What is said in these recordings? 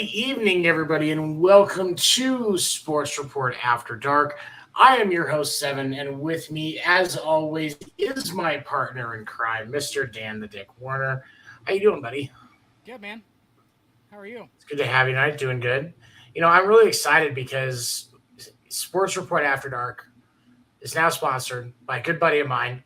evening, everybody, and welcome to Sports Report After Dark. I am your host, Seven, and with me, as always, is my partner in crime, Mr. Dan the Dick Werner. How you doing, buddy? Good, man. How are you? It's good to have you tonight. Doing good. I'm really excited because Sports Report After Dark is now sponsored by a good buddy of mine.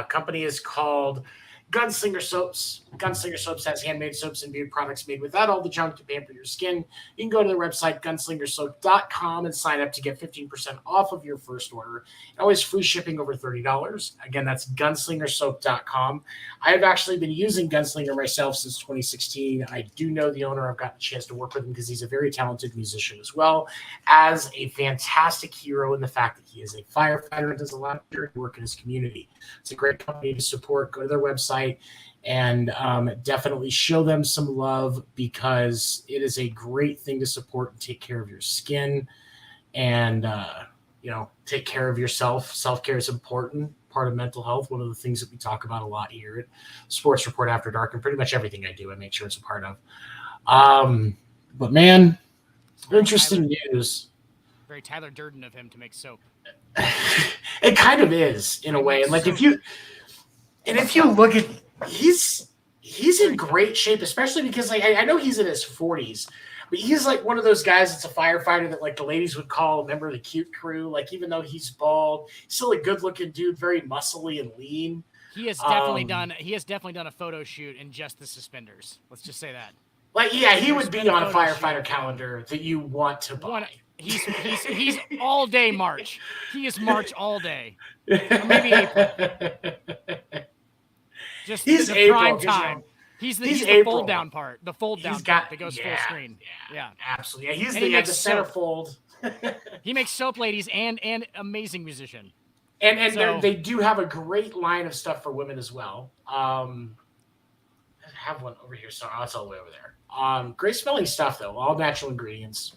Company is called Gunslinger Soaps. Gunslinger Soaps has handmade soaps and beauty products made without all the junk to pamper your skin. You can go to their website, gunslingersoap.com, and sign up to get 15% off of your first order. And always free shipping over $30. Again, that's gunslingersoap.com. I have actually been using Gunslinger myself since 2016. I do know the owner. I've gotten a chance to work with him because he's a very talented musician as well as a fantastic hero in the fact that he is a firefighter and does a lot of work in his community. It's a great company to support. Go to their website and definitely show them some love because it is a great thing to support and take care of your skin and, take care of yourself. Self-care is important, part of mental health. One of the things that we talk about a lot here at Sports Report After Dark, and pretty much everything I do, I make sure it's a part of. But man, interesting news. Very Tyler Durden of him to make soap. It kind of is in a way. And if you look at, he's in great shape, especially because I know he's in his 40s, but he's like one of those guys that's a firefighter that the ladies would call a member of the cute crew. Even though he's bald, he's still a good looking dude, very muscly and lean. He has definitely done a photo shoot in just the suspenders. Let's just say that. He would be on a firefighter calendar that you want to buy. He's all day March. He is March all day. Or maybe April. Just he's the April, prime time. He's the fold down part. The fold down part that goes full screen. Yeah. Absolutely. Yeah, he's the center fold. He makes soap ladies and amazing musician. And they do have a great line of stuff for women as well. I have one over here. Sorry, it's all the way over there. Great smelling stuff though. All natural ingredients.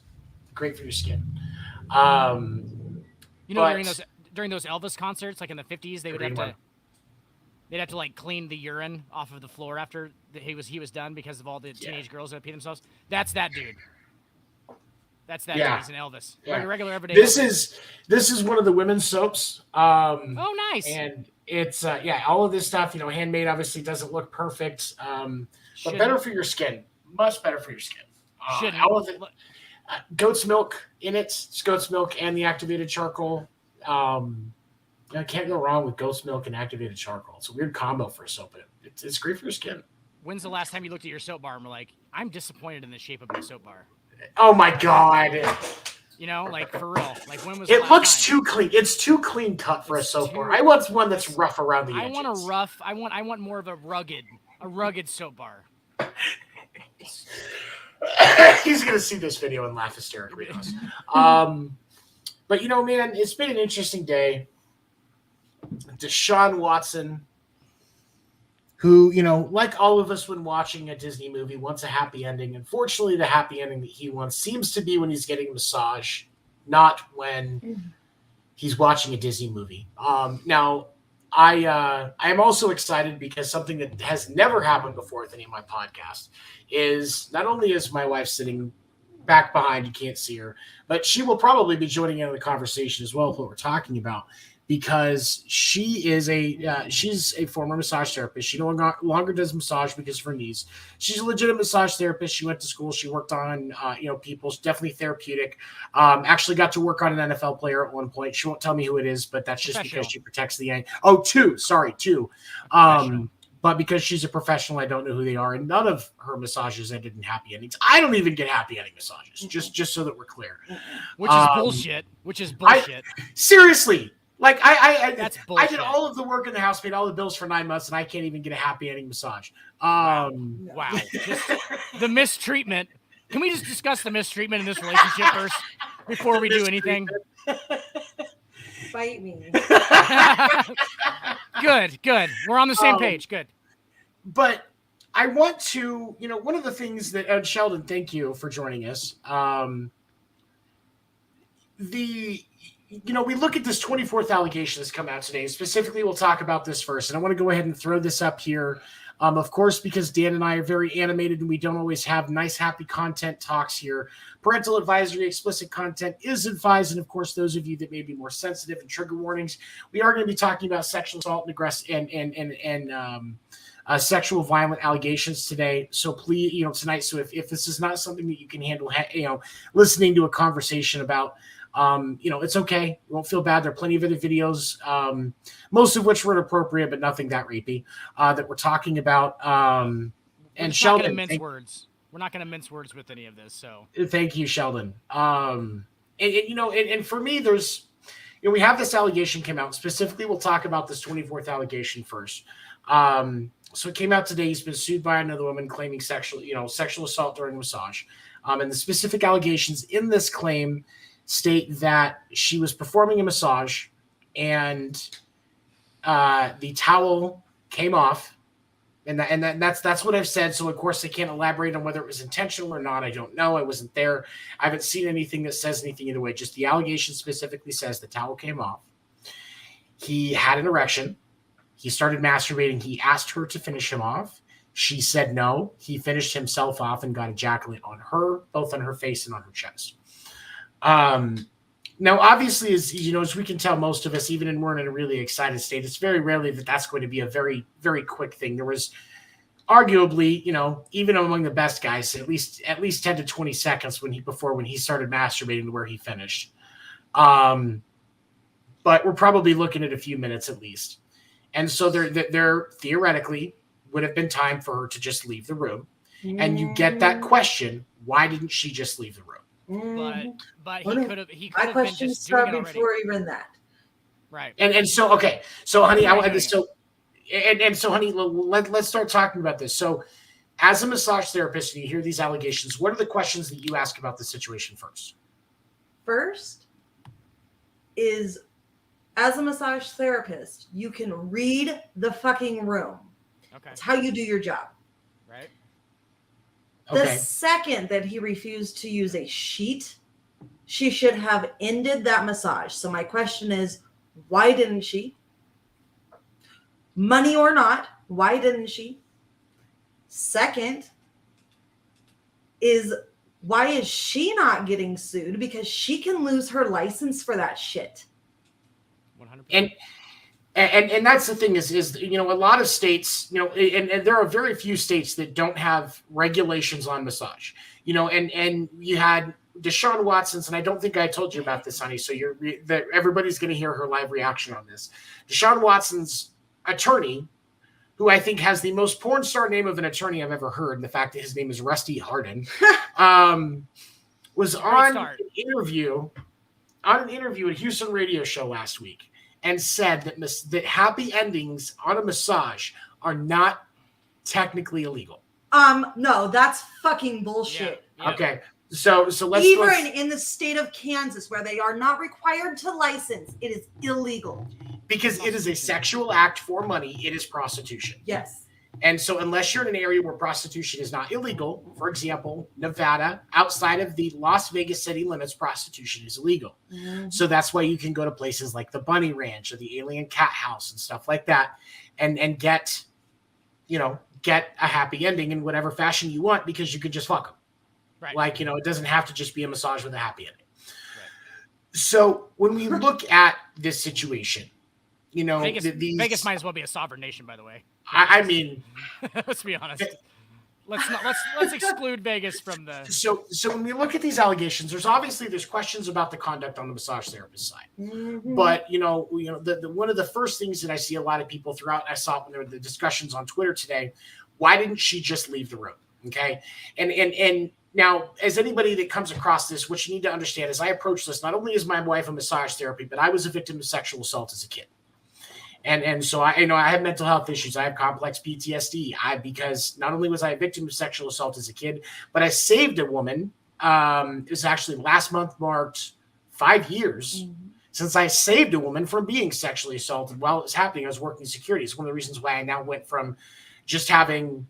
Great for your skin. During those Elvis concerts, in the 50s, they would have to. They'd have to clean the urine off of the floor after he was done because of all the teenage girls that pee themselves. That's that dude. That's that dude. He's an Elvis. Yeah. Regular everyday. This is one of the women's soaps. Oh, nice. And it's all of this stuff. Handmade obviously doesn't look perfect, but better for your skin. Much better for your skin. All of it. Goat's milk in it. It's goat's milk and the activated charcoal. I can't go wrong with goat's milk and activated charcoal. It's a weird combo for a soap, but it's great for your skin. When's the last time you looked at your soap bar and were like, I'm disappointed in the shape of my soap bar? Oh my God. For real. When was it looks too clean. It's too clean cut for a soap bar. I want one that's rough around the edges. I want more of a rugged soap bar. He's gonna see this video and laugh hysterically at us. But man, it's been an interesting day. Deshaun Watson, who, like all of us when watching a Disney movie, wants a happy ending. Unfortunately, the happy ending that he wants seems to be when he's getting a massage, not when he's watching a Disney movie. Now, I am also excited because something that has never happened before with any of my podcasts is not only is my wife sitting back behind, you can't see her, but she will probably be joining in on the conversation as well with what we're talking about. Because she is she's a former massage therapist. She no longer does massage because of her knees. She's a legitimate massage therapist. She went to school. She worked on, people. She's definitely therapeutic. Actually got to work on an NFL player at one point. She won't tell me who it is, but that's just because she protects the end. Oh, two. But because she's a professional, I don't know who they are. And none of her massages ended in happy endings. I don't even get happy ending massages, just so that we're clear. Which is bullshit. Seriously. That's bullshit. I did all of the work in the house, paid all the bills for 9 months, and I can't even get a happy ending massage. Wow. Just the mistreatment. Can we just discuss the mistreatment in this relationship first before we do anything? Bite me. Good. We're on the same page. Good. But I want to, one of the things that Ed Sheldon, thank you for joining us. We look at this 24th allegation that's come out today. Specifically, we'll talk about this first. And I want to go ahead and throw this up here Of course, because Dan and I are very animated and we don't always have nice, happy content talks here. Parental advisory, explicit content is advised. And of course, those of you that may be more sensitive and trigger warnings, we are going to be talking about sexual assault and aggressive and sexual violent allegations today. So please, tonight. So if this is not something that you can handle, listening to a conversation about, it's okay. You won't feel bad. There are plenty of other videos, most of which were inappropriate, but nothing that rapey, that we're talking about. And Sheldon, we're not going to mince words with any of this. So thank you, Sheldon. And for me, there's, we have this allegation came out. Specifically, we'll talk about this 24th allegation first. So it came out today. He's been sued by another woman claiming sexual assault during massage. And the specific allegations in this claim state that she was performing a massage and the towel came off. And that's what I've said. So of course I can't elaborate on whether it was intentional or not. I don't know. I wasn't there. I haven't seen anything that says anything either way. Just the allegation specifically says the towel came off. He had an erection. He started masturbating. He asked her to finish him off. She said no. He finished himself off and got ejaculate on her, both on her face and on her chest. Now, obviously, as we can tell, most of us, even when we're in a really excited state, it's very rarely that's going to be a very, very quick thing. There was arguably, even among the best guys, at least 10 to 20 seconds when he started masturbating to where he finished. But we're probably looking at a few minutes at least. And so there theoretically would have been time for her to just leave the room. And you get that question, why didn't she just leave the room? But he could have. My question started before even that. Right. And so okay. So honey, honey, let's start talking about this. So, as a massage therapist, and you hear these allegations, what are the questions that you ask about the situation first? First is, as a massage therapist, you can read the fucking room. Okay. It's how you do your job. Right. The second that he refused to use a sheet, she should have ended that massage. So my question is, why didn't she? Money or not, why didn't she? Second is, why is she not getting sued? Because she can lose her license for that shit. 100%. And that's the thing is a lot of states, and there are very few states that don't have regulations on massage, and you had Deshaun Watson's, and I don't think I told you about this, honey. So everybody's going to hear her live reaction on this. Deshaun Watson's attorney, who I think has the most porn star name of an attorney I've ever heard, and the fact that his name is Rusty Hardin, was on an interview at a Houston radio show last week. And said that happy endings on a massage are not technically illegal. No, that's fucking bullshit. Yeah. Okay, so let's even in the state of Kansas, where they are not required to license, it is illegal because it is a sexual act for money. It is prostitution. Yes. And so unless you're in an area where prostitution is not illegal, for example, Nevada, outside of the Las Vegas city limits, prostitution is illegal. Mm-hmm. So that's why you can go to places like the Bunny Ranch or the Alien Cat House and stuff like that and get a happy ending in whatever fashion you want because you could just fuck them. Right. Like, it doesn't have to just be a massage with a happy ending. Right. So when we look at this situation, Vegas might as well be a sovereign nation, by the way. I mean, let's be honest. Let's exclude Vegas from the. So when we look at these allegations, there's questions about the conduct on the massage therapist side. Mm-hmm. But the one of the first things that I see a lot of people throughout, I saw when there were the discussions on Twitter today, why didn't she just leave the room? Okay, and now, as anybody that comes across this, what you need to understand is I approach this not only as my wife in massage therapy, but I was a victim of sexual assault as a kid. And so I have mental health issues. I have complex PTSD. Because not only was I a victim of sexual assault as a kid, but I saved a woman. It was actually last month marked 5 years since I saved a woman from being sexually assaulted while it was happening. I was working security. It's one of the reasons why I now went from just having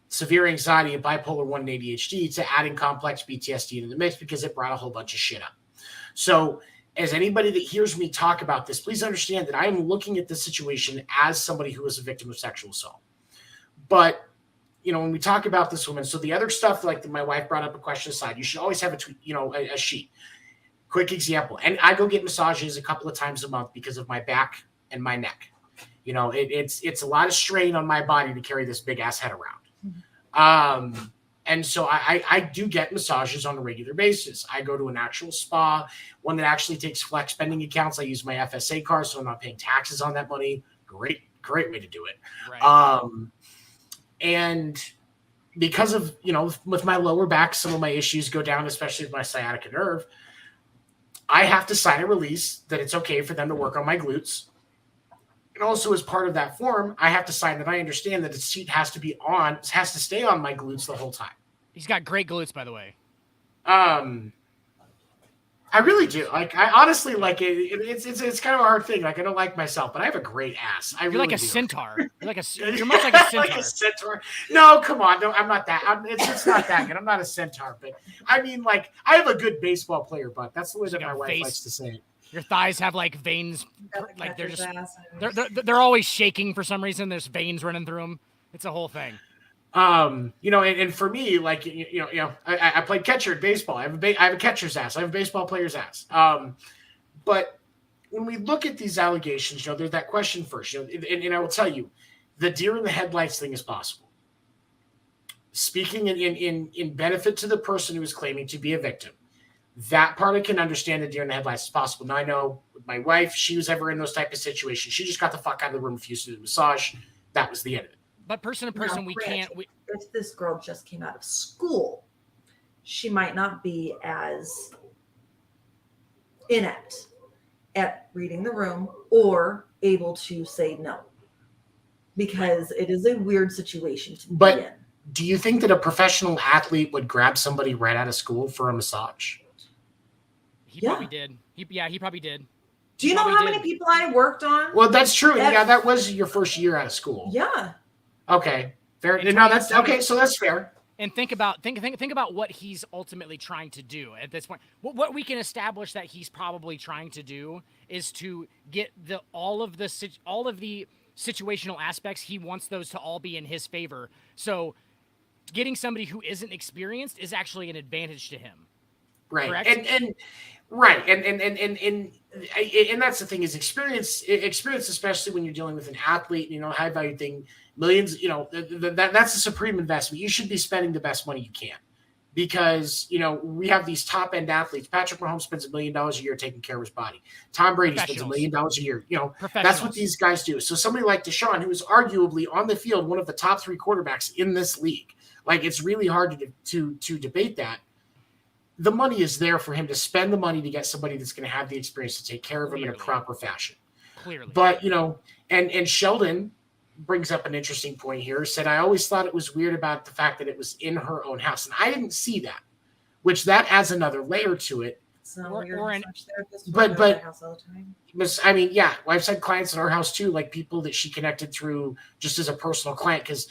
severe anxiety and bipolar 1 and ADHD to adding complex PTSD into the mix because it brought a whole bunch of shit up. So as anybody that hears me talk about this, please understand that I am looking at this situation as somebody who was a victim of sexual assault. But, when we talk about this woman, so the other stuff, like my wife brought up a question aside, you should always have a sheet. Quick example. And I go get massages a couple of times a month because of my back and my neck. It's a lot of strain on my body to carry this big ass head around. And so I do get massages on a regular basis. I go to an actual spa, one that actually takes flex spending accounts. I use my FSA card, so I'm not paying taxes on that money. Great way to do it. Right. And because of, with my lower back, some of my issues go down, especially with my sciatica nerve. I have to sign a release that it's okay for them to work on my glutes. And also, as part of that form, I have to sign that I understand that the seat has to stay on my glutes the whole time. He's got great glutes, by the way. I really do. Like, I honestly like it. It's kind of a hard thing. Like, I don't like myself, but I have a great ass. You're really like a do. centaur. You're much like a centaur. Like a centaur. No, come on. No, I'm not that. It's not that good. I'm not a centaur, but I mean, like, I have a good baseball player butt. That's the way that my wife likes to say it. Your thighs have like veins, like they're always shaking for some reason. There's veins running through them. It's a whole thing. And for me, like, I played catcher in baseball. I have a catcher's ass. I have a baseball player's ass. But when we look at these allegations, there's that question first, and I will tell you, the deer in the headlights thing is possible. Speaking in benefit to the person who is claiming to be a victim, that part I can understand the deer in the headlights is possible. Now I know with my wife, she was ever in those type of situations. She just got the fuck out of the room, refused to do the massage. That was the end of it. But person to person, if this girl just came out of school, she might not be as inept at reading the room or able to say no, because it is a weird situation to be in. Do you think that a professional athlete would grab somebody right out of school for a massage? He probably did. He probably did. Do you know how many people I worked on? Well, that's true. That was your first year out of school. Yeah. Okay. Fair. No, that's okay. So that's fair. And think about what he's ultimately trying to do at this point. What we can establish that he's probably trying to do is to get all of the situational aspects. He wants those to all be in his favor. So getting somebody who isn't experienced is actually an advantage to him. Right. Correct? And right. And that's the thing is experience, especially when you're dealing with an athlete, high value thing, millions, that's a supreme investment. You should be spending the best money you can because, we have these top end athletes. Patrick Mahomes spends $1 million a year taking care of his body. Tom Brady spends $1 million a year. That's what these guys do. So somebody like Deshaun, who is arguably on the field, one of the top 3 quarterbacks in this league, like it's really hard to debate that. The money is there for him to spend the money to get somebody that's going to have the experience to take care of him in a proper fashion. Clearly. But, and Sheldon brings up an interesting point here, said, I always thought it was weird about the fact that it was in her own house. And I didn't see that, which that adds another layer to it. It's not weird. But I mean, yeah, I've had clients in our house too, like people that she connected through just as a personal client. Because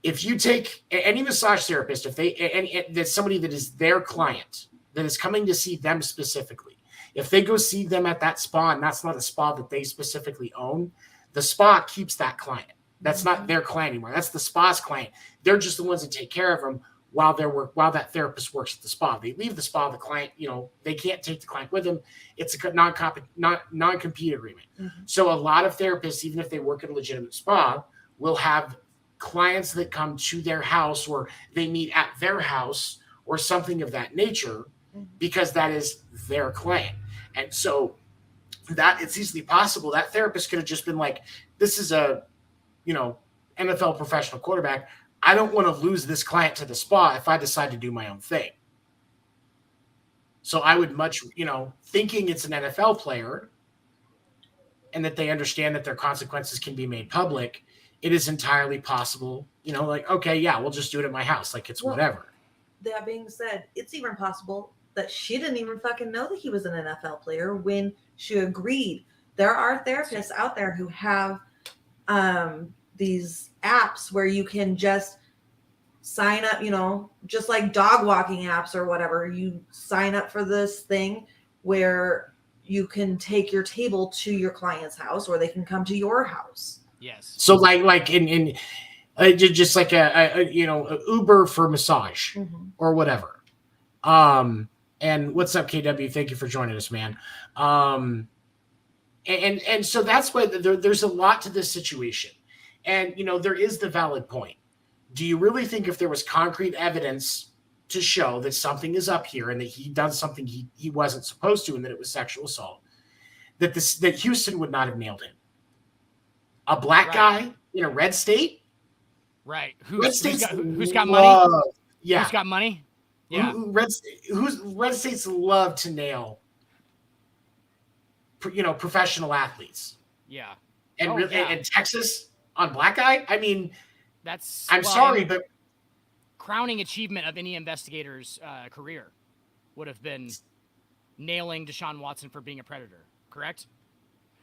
if you take any massage therapist, that's somebody that is their client that is coming to see them specifically, if they go see them at that spa and that's not a spa that they specifically own, the spa keeps that client. That's not their client anymore. That's the spa's client. They're just the ones that take care of them while that therapist works at the spa. They leave the spa, the client, they can't take the client with them. It's a non-compete agreement. Mm-hmm. So a lot of therapists, even if they work at a legitimate spa, will have clients that come to their house or they meet at their house or something of that nature because that is their client. And so that it's easily possible that therapist could have just been like, this is a, NFL professional quarterback. I don't want to lose this client to the spa if I decide to do my own thing. So I would much, thinking it's an NFL player and that they understand that their consequences can be made public, it is entirely possible, okay, yeah, we'll just do it at my house. Like it's whatever. That being said, it's even possible that she didn't even fucking know that he was an NFL player when she agreed. There are therapists out there who have these apps where you can just sign up, just like dog walking apps or whatever. You sign up for this thing where you can take your table to your client's house or they can come to your house. Yes. So like in just like a Uber for massage or whatever. And what's up, KW? Thank you for joining us, man. And so that's why there's a lot to this situation. And, there is the valid point. Do you really think if there was concrete evidence to show that something is up here and that he done something he wasn't supposed to and that it was sexual assault, that Houston would not have nailed him? A black guy in a red state? Right. Who's got money? Yeah. Who's got money? Yeah. Red states love to nail professional athletes. Yeah. And Texas on black guy? I mean, I'm sorry, but crowning achievement of any investigator's career would have been nailing Deshaun Watson for being a predator, correct?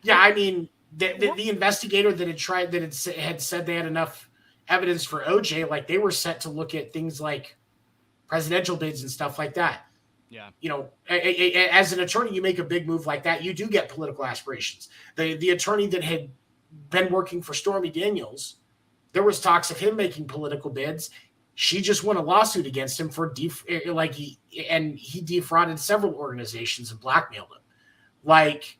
Yeah, I mean, the investigator that had said they had enough evidence for OJ, like they were set to look at things like presidential bids and stuff like that. Yeah. As an attorney, you make a big move like that, you do get political aspirations. The attorney that had been working for Stormy Daniels, there was talks of him making political bids. She just won a lawsuit against him for he defrauded several organizations and blackmailed them. Like,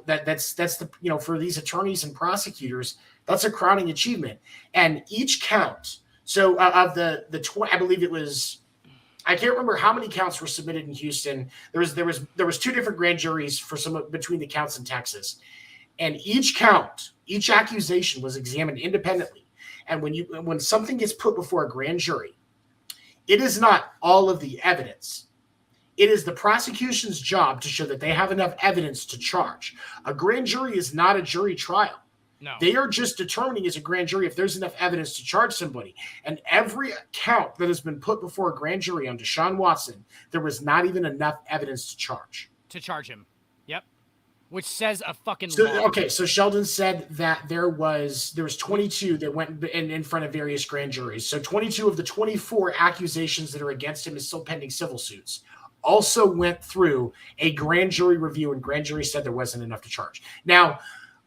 that's the for these attorneys and prosecutors, that's a crowning achievement. And each count, so of the 20, I believe it was, I can't remember how many counts were submitted in Houston. There was two different grand juries for between the counts in Texas, and each accusation was examined independently. And when something gets put before a grand jury, it is not all of the evidence. It is the prosecution's job to show that they have enough evidence to charge. A grand jury is not a jury trial. No. They are just determining as a grand jury if there's enough evidence to charge somebody. And every count that has been put before a grand jury on Deshaun Watson, there was not even enough evidence to charge. To charge him. Yep. Which says a fucking law. Okay, so Sheldon said that there was 22 that went in front of various grand juries. So 22 of the 24 accusations that are against him is still pending civil suits. Also went through a grand jury review, and grand jury said there wasn't enough to charge. Now,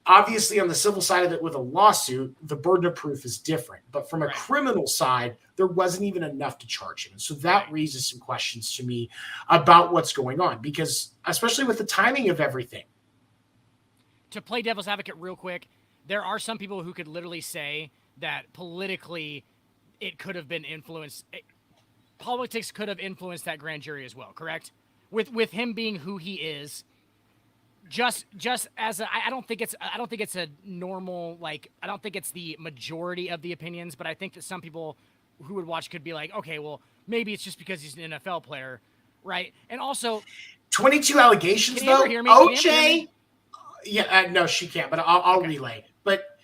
obviously, on the civil side of it with a lawsuit, the burden of proof is different. But from a criminal side, there wasn't even enough to charge him. And so that raises some questions to me about what's going on, because especially with the timing of everything. To play devil's advocate real quick, there are some people who could literally say that politically it could have been influenced. Politics could have influenced that grand jury as well, correct? With him being who he is. Just as I don't think it's a normal, like, I don't think it's the majority of the opinions, but I think that some people who would watch could be like, okay, well, maybe it's just because he's an NFL player, right? And also 22 allegations though. OJ, yeah, no, she can't, but I'll relay. But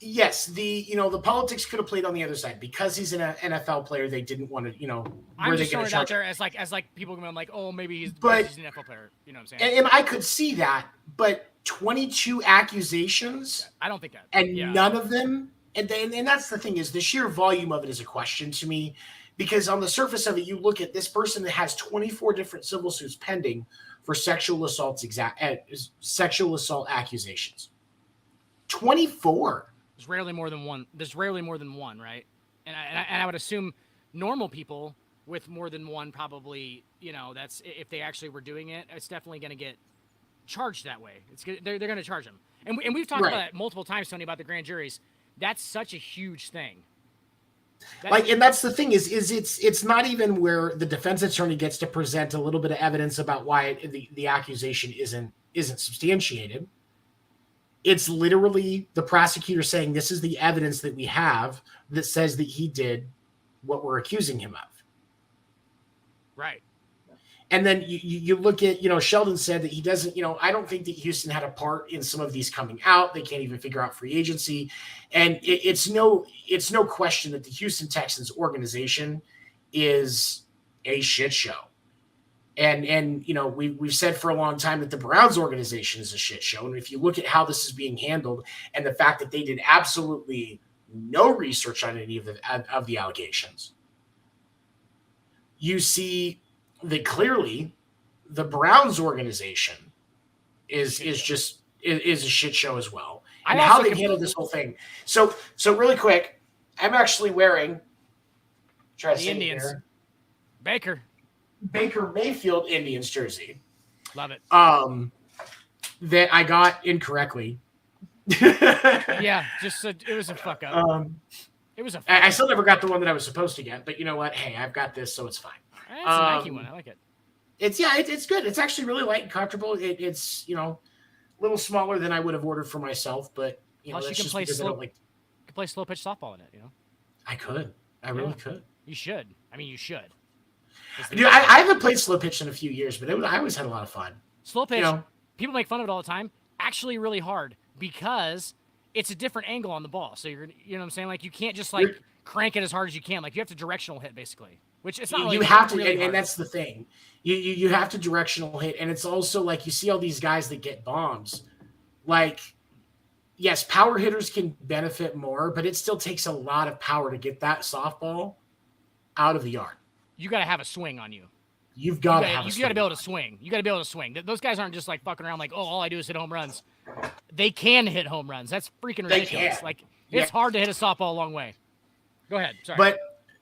yes, the politics could have played on the other side because he's an NFL player. They didn't want to, I'm just throwing it out there as like people going like, oh, maybe he's an NFL player. You know what I'm saying? And I could see that, but 22 accusations. I don't think that. And none of them. And that's the thing, is the sheer volume of it is a question to me, because on the surface of it, you look at this person that has 24 different civil suits pending for sexual assault accusations. 24. There's rarely more than one, right? And I would assume normal people with more than one probably, that's, if they actually were doing it, it's definitely going to get charged that way. They're going to charge them. And we've talked about it multiple times, Tony, about the grand juries. That's such a huge thing. And that's the thing is it's not even where the defense attorney gets to present a little bit of evidence about why the accusation isn't substantiated. It's literally the prosecutor saying, this is the evidence that we have that says that he did what we're accusing him of. Right. And then you look at, Sheldon said that he doesn't, I don't think that Houston had a part in some of these coming out. They can't even figure out free agency. And it's no question that the Houston Texans organization is a shit show. And we've said for a long time that the Browns organization is a shit show. And if you look at how this is being handled and the fact that they did absolutely no research on any of the allegations, you see that clearly the Browns organization is a shit show as well. And how they handled this whole thing. So really quick, I'm actually wearing the Indians. Here, Baker Mayfield Indians jersey. Love it. That I got incorrectly. Yeah, it was a fuck up. It was a. I still never got the one that I was supposed to get, but you know what? Hey, I've got this, so it's fine. It's a Nike one. I like it. It's good. It's actually really light and comfortable. It's a little smaller than I would have ordered for myself, but plus you can play slow. You can play slow pitch softball in it. I could. I really could. You should. I mean, you should. Dude, I haven't played slow pitch in a few years, but I always had a lot of fun. Slow pitch. People make fun of it all the time. Actually, really hard because it's a different angle on the ball. So you know what I'm saying? Like you can't just crank it as hard as you can. Like you have to directional hit basically, which it's not really. You have to, really and that's the thing. You have to directional hit, and it's also like you see all these guys that get bombs. Like, yes, power hitters can benefit more, but it still takes a lot of power to get that softball out of the yard. You got to have a swing on you. You've got to have. You got to be able to swing. You got to be able to swing. Those guys aren't just like fucking around like, oh, all I do is hit home runs. They can hit home runs. That's freaking ridiculous. Like it's hard to hit a softball a long way. Go ahead. Sorry.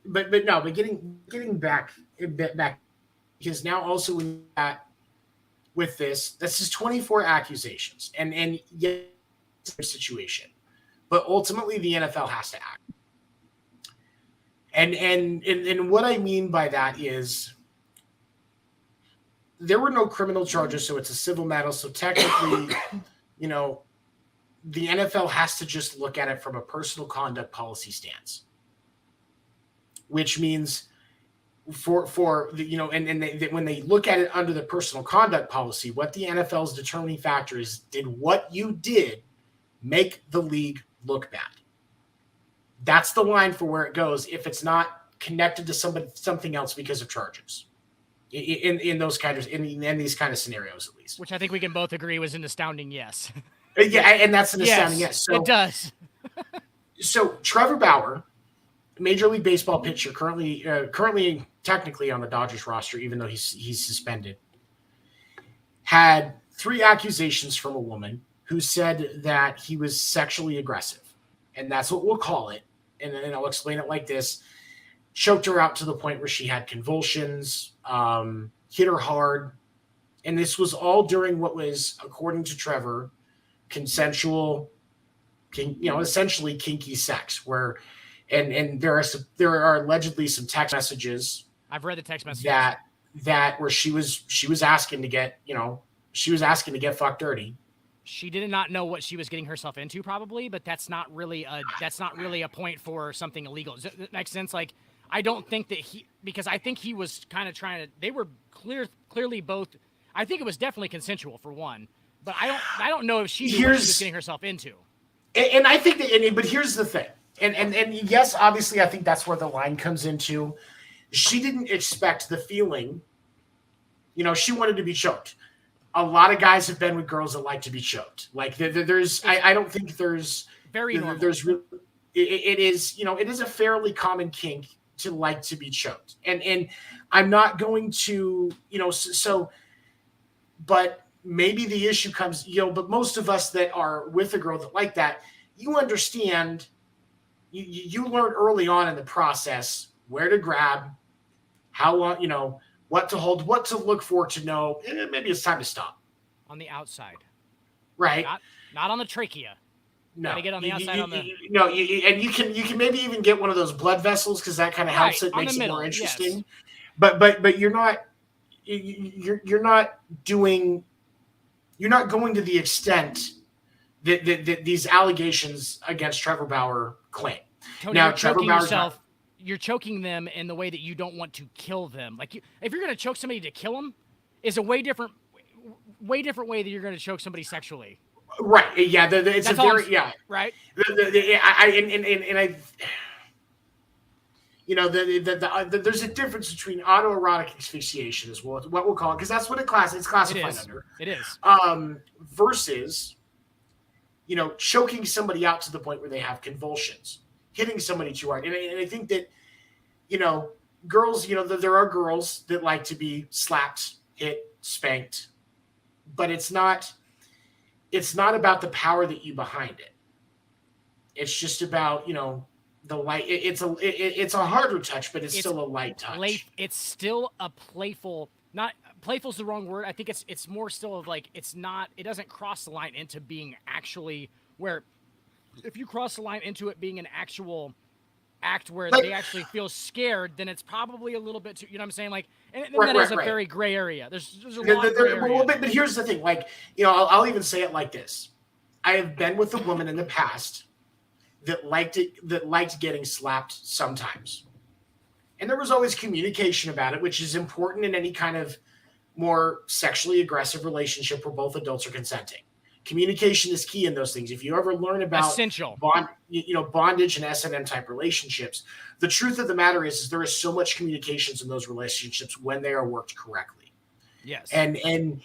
But getting back because now also with this is 24 accusations and yes, it's a situation, but ultimately the NFL has to act. And what I mean by that is there were no criminal charges, so it's a civil matter. So technically, the NFL has to just look at it from a personal conduct policy stance, which means when they look at it under the personal conduct policy, what the NFL's determining factor is, did what you did make the league look bad? That's the line for where it goes if it's not connected to something else because of charges. In these kind of scenarios, at least. Which I think we can both agree was an astounding yes. Yeah, and that's an astounding yes. So, it does. So Trevor Bauer, Major League Baseball pitcher, currently technically on the Dodgers roster, even though he's suspended, had 3 accusations from a woman who said that he was sexually aggressive. And that's what we'll call it. And then I'll explain it like this. Choked her out to the point where she had convulsions, hit her hard. And this was all during what was, according to Trevor, consensual, essentially kinky sex, where and there are allegedly some text messages. I've read the text messages that where she was asking to get, fucked dirty. She did not know what she was getting herself into, probably, but that's not really a point for something illegal. Does that make sense? Like, I don't think that because I think he was kind of trying to. They were clearly both. I think it was definitely consensual for one, but I don't know if she knew what she was getting herself into. And I think that, but here's the thing, and yes, obviously, I think that's where the line comes into. She didn't expect the feeling. She wanted to be choked. A lot of guys have been with girls that like to be choked. Like there's, I don't think there's very normal. There's it is, it is a fairly common kink to like to be choked. And I'm not going to, but maybe the issue comes, but most of us that are with a girl that like that, you understand, you learn early on in the process where to grab, how long, what to hold, what to look for to know maybe it's time to stop. On the outside. Right. Not on the trachea. No. Gotta get on the outside. And you can maybe even get one of those blood vessels because that kind of helps it, makes it more interesting. Yes. But you're not going to the extent that these allegations against Trevor Bauer claim. Tony, now Trevor Bauer, you're choking them in the way that you don't want to kill them. Like if you're going to choke somebody to kill them, is a way different way that you're going to choke somebody sexually. Right. Yeah. It's That's a very yeah. Right. There's a difference between autoerotic asphyxiation is what we'll call it, because that's what it's classified under. It is. Versus, choking somebody out to the point where they have convulsions, hitting somebody too hard. And I think that, girls, there are girls that like to be slapped, hit, spanked, but it's not about the power that you behind it. It's just about, the light. It's a harder touch, but it's still a light touch. It's still a playful. Not playful's the wrong word. I think it's more still of like it's not. It doesn't cross the line into being actually where. If you cross the line into it being an actual act where they actually feel scared, then it's probably a little bit too. You know what I'm saying? Like, and that is a very gray area. There's a lot of gray area. But here's the thing. Like, I'll even say it like this. I have been with a woman in the past that liked getting slapped sometimes. And there was always communication about it, which is important in any kind of more sexually aggressive relationship where both adults are consenting. Communication is key in those things. If you ever learn about essential bondage and S&M type relationships, the truth of the matter is there is so much communications in those relationships when they are worked correctly. Yes. And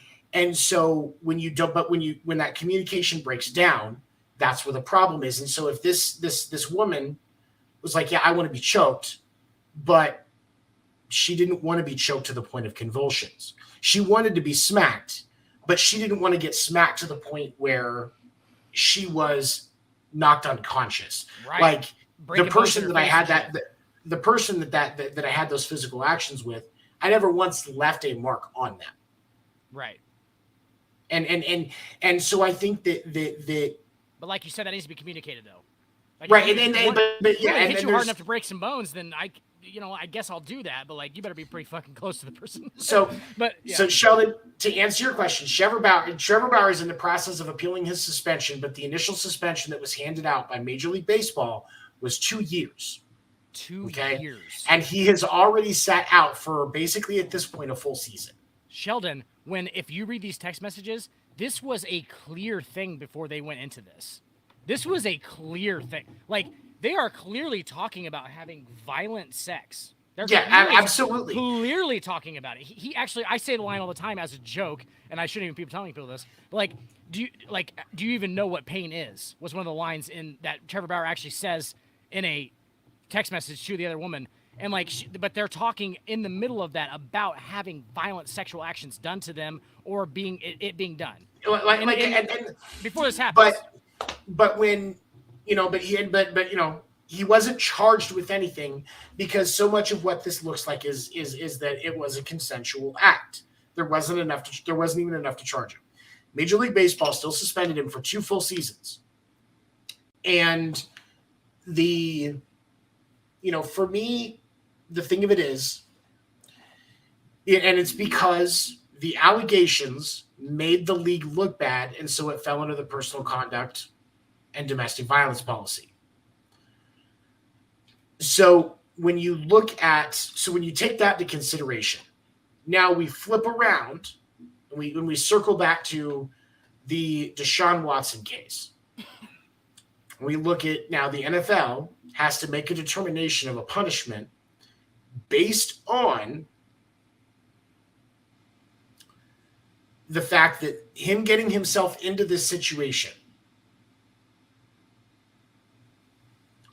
so when that communication breaks down, that's where the problem is. And so if this woman was like, yeah, I want to be choked, but she didn't want to be choked to the point of convulsions. She wanted to be smacked, but she didn't want to get smacked to the point where she was knocked unconscious. Right. Like the person that I had the person that I had those physical actions with, I never once left a mark on them. Right. And so I think that but like you said, that needs to be communicated though. Like right. But yeah, hit you hard enough to break some bones, then I guess I'll do that, but like you better be pretty fucking close to the person. So Sheldon, to answer your question, Trevor Bauer is in the process of appealing his suspension, but the initial suspension that was handed out by Major League Baseball was 2 years. 2 years. And he has already sat out for basically at this point a full season. Sheldon, if you read these text messages, this was a clear thing before they went into this. This was a clear thing. Like, they are clearly talking about having violent sex. They're absolutely. Clearly talking about it. He actually, I say the line all the time as a joke, and I shouldn't even be telling people this. But like, do you even know what pain is? Was one of the lines in that Trevor Bauer actually says in a text message to the other woman. And like, but they're talking in the middle of that about having violent sexual actions done to them or being done. Before this happens. But when, he wasn't charged with anything because so much of what this looks like is that it was a consensual act. There wasn't even enough to charge him. Major League Baseball still suspended him for 2 full seasons. And for me, the thing of it is, and it's because the allegations made the league look bad, and so it fell under the personal conduct and domestic violence policy. So when you take that into consideration, now we flip around and we circle back to the Deshaun Watson case. We look at now the NFL has to make a determination of a punishment based on the fact that him getting himself into this situation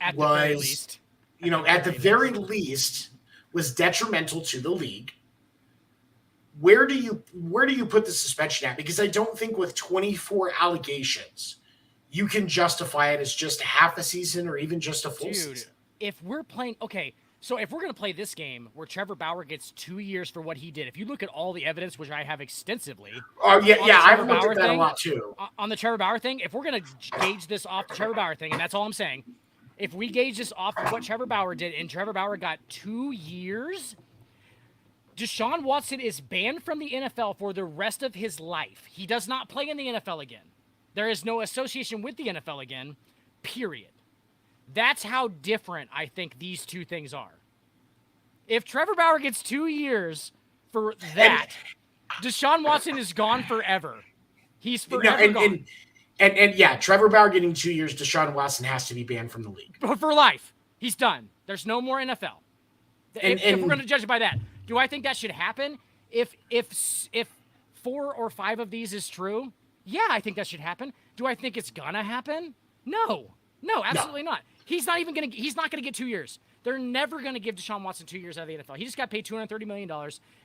at the very least was detrimental to the league. Where do you put the suspension at? Because I don't think with 24 allegations you can justify it as just half a season or even just a full season. If we're playing so if we're going to play this game where Trevor Bauer gets 2 years for what he did, if you look at all the evidence, which I have extensively. I've looked at that a lot too. On the Trevor Bauer thing, if we're going to gauge this off the Trevor Bauer thing, and that's all I'm saying, if we gauge this off of what Trevor Bauer did, and Trevor Bauer got 2 years, Deshaun Watson is banned from the NFL for the rest of his life. He does not play in the NFL again. There is no association with the NFL again, period. That's how different I think these two things are. If Trevor Bauer gets 2 years for that, Deshaun Watson is gone forever. He's forever gone. And Trevor Bauer getting 2 years, Deshaun Watson has to be banned from the league. For life. He's done. There's no more NFL. If we're going to judge it by that. Do I think that should happen? If 4 or 5 of these is true, yeah, I think that should happen. Do I think it's gonna happen? No, absolutely not. He's not going to get 2 years. They're never going to give Deshaun Watson 2 years out of the NFL. He just got paid $230 million.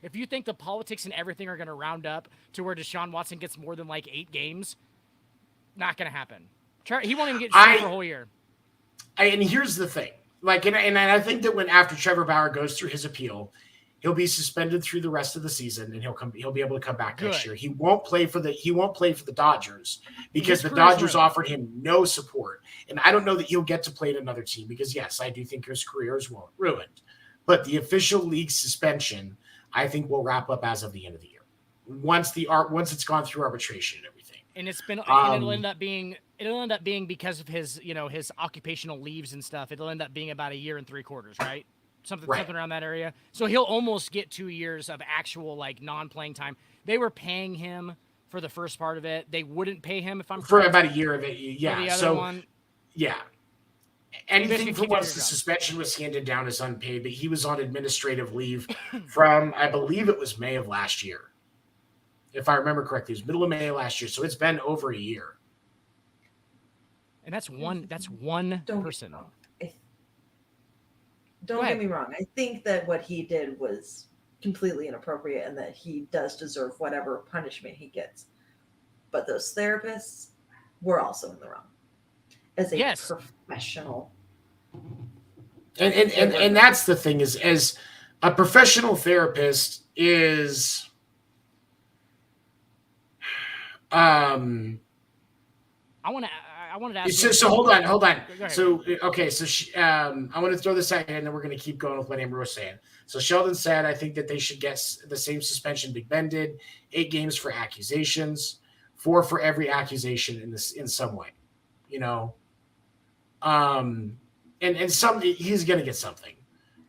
If you think the politics and everything are going to round up to where Deshaun Watson gets more than like 8 games, not going to happen. He won't even get for a whole year. And here's the thing. Like, and I think that when after Trevor Bauer goes through his appeal, he'll be suspended through the rest of the season, and he'll be able to come back next year. He won't play for the Dodgers because the Dodgers offered him no support. And I don't know that he'll get to play at another team because, yes, I do think his career is ruined. But the official league suspension, I think, will wrap up as of the end of the year. Once it's gone through arbitration and everything. And it'll end up being because of his, his occupational leaves and stuff. It'll end up being about 1 year and 3/4, right? Something around that area. So he'll almost get 2 years of actual like non-playing time. They were paying him for the first part of it. They wouldn't pay him if I'm for correct. About a year of it. Yeah. The other one, yeah. Anything from once the suspension was handed down as unpaid, but he was on administrative leave from, I believe it was May of last year. If I remember correctly, it was middle of May last year. So it's been over a year. And that's one person. Don't get me wrong. I think that what he did was completely inappropriate and that he does deserve whatever punishment he gets. But those therapists were also in the wrong as a professional. And that's the thing is, as a professional therapist is, I wanted to ask. So hold on. So okay, so I want to throw this out here, and then we're going to keep going with what Amber was saying. So Sheldon said, I think that they should get the same suspension Big Ben did: 8 games for accusations, 4 for every accusation in some way, and some he's going to get something.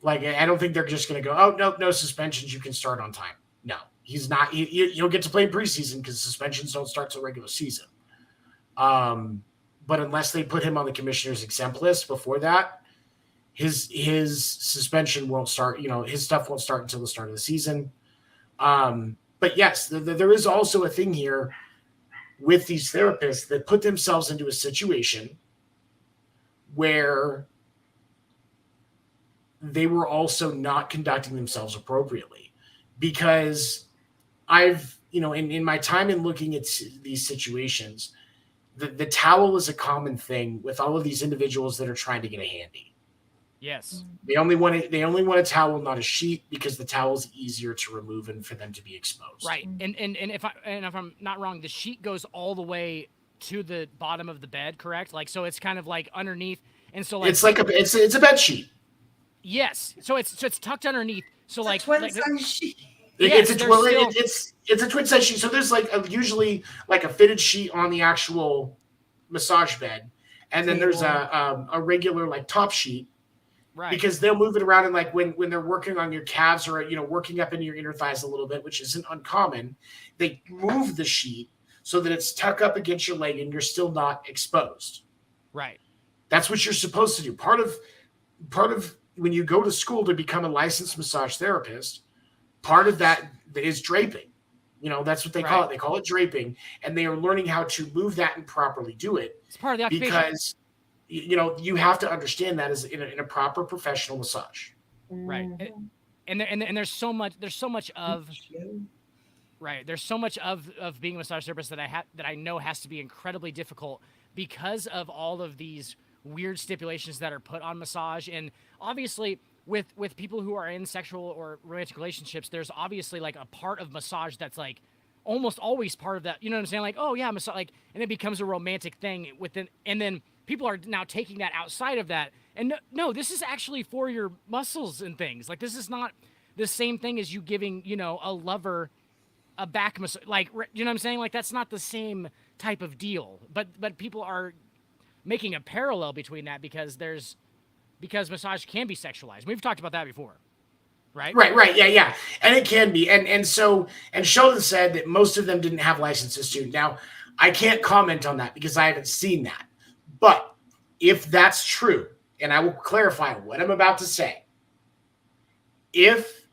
Like, I don't think they're just going to go, oh no suspensions, you can start on time. No, he's not. He'll get to play in preseason because suspensions don't start till regular season. But unless they put him on the commissioner's exempt list before that, his suspension won't start. His stuff won't start until the start of the season. But yes, there is also a thing here with these therapists that put themselves into a situation where they were also not conducting themselves appropriately. Because I've, in my time in looking at these situations, the towel is a common thing with all of these individuals that are trying to get a handy. Yes. They only want a towel, not a sheet, because the towel is easier to remove and for them to be exposed. Right. And if I'm not wrong, the sheet goes all the way to the bottom of the bed, correct? Like, so it's kind of like underneath, and so like it's a bed sheet. Yes. So it's tucked underneath. So it's a twin size sheet. It's a twin size sheet. So there's usually a fitted sheet on the actual massage bed, and then there's a regular top sheet. Right. Because they'll move it around, and when they're working on your calves or working up into your inner thighs a little bit, which isn't uncommon, they move the sheet so that it's tucked up against your leg and you're still not exposed. Right. That's what you're supposed to do. Part of when you go to school to become a licensed massage therapist, part of that is draping. That's what they call it. They call it draping, and they are learning how to move that and properly do it. It's part of the occupation. Because you have to understand that as in a proper professional massage. Right. And there's so much of right. There's so much of being a massage therapist that I know has to be incredibly difficult because of all of these weird stipulations that are put on massage. And obviously with people who are in sexual or romantic relationships, there's obviously a part of massage that's almost always part of that. You know what I'm saying? Oh yeah, massage, and it becomes a romantic thing within, and then people are now taking that outside of that. And no, this is actually for your muscles and things. This is not the same thing as you giving, a lover a back massage. You know what I'm saying? That's not the same type of deal. But people are making a parallel between that because massage can be sexualized. We've talked about that before. Right. Yeah. And it can be. And Sheldon said that most of them didn't have licenses too. Now, I can't comment on that because I haven't seen that. But if that's true, and I will clarify what I'm about to say, if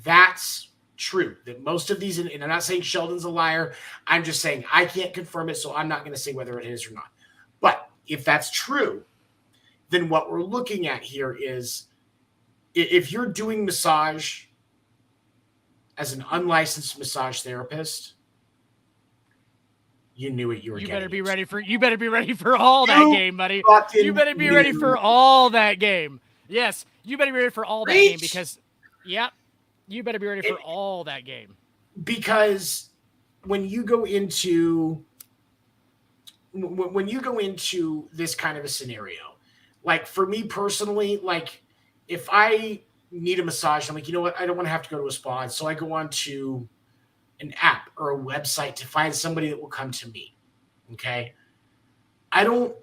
that's true, that most of these, and I'm not saying Sheldon's a liar, I'm just saying I can't confirm it, so I'm not going to say whether it is or not. But if that's true, then what we're looking at here is if you're doing massage as an unlicensed massage therapist, you knew what you were getting. You better be ready for all that game, buddy. You better be ready for all that game. Yes, you better be ready for all that Reach! game because, yep, you better be ready for all that game. Because when you go into this kind of a scenario, like for me personally, like if I need a massage, I'm like, you know what, I don't want to have to go to a spa, so I go on to an app or a website to find somebody that will come to me. Okay, I don't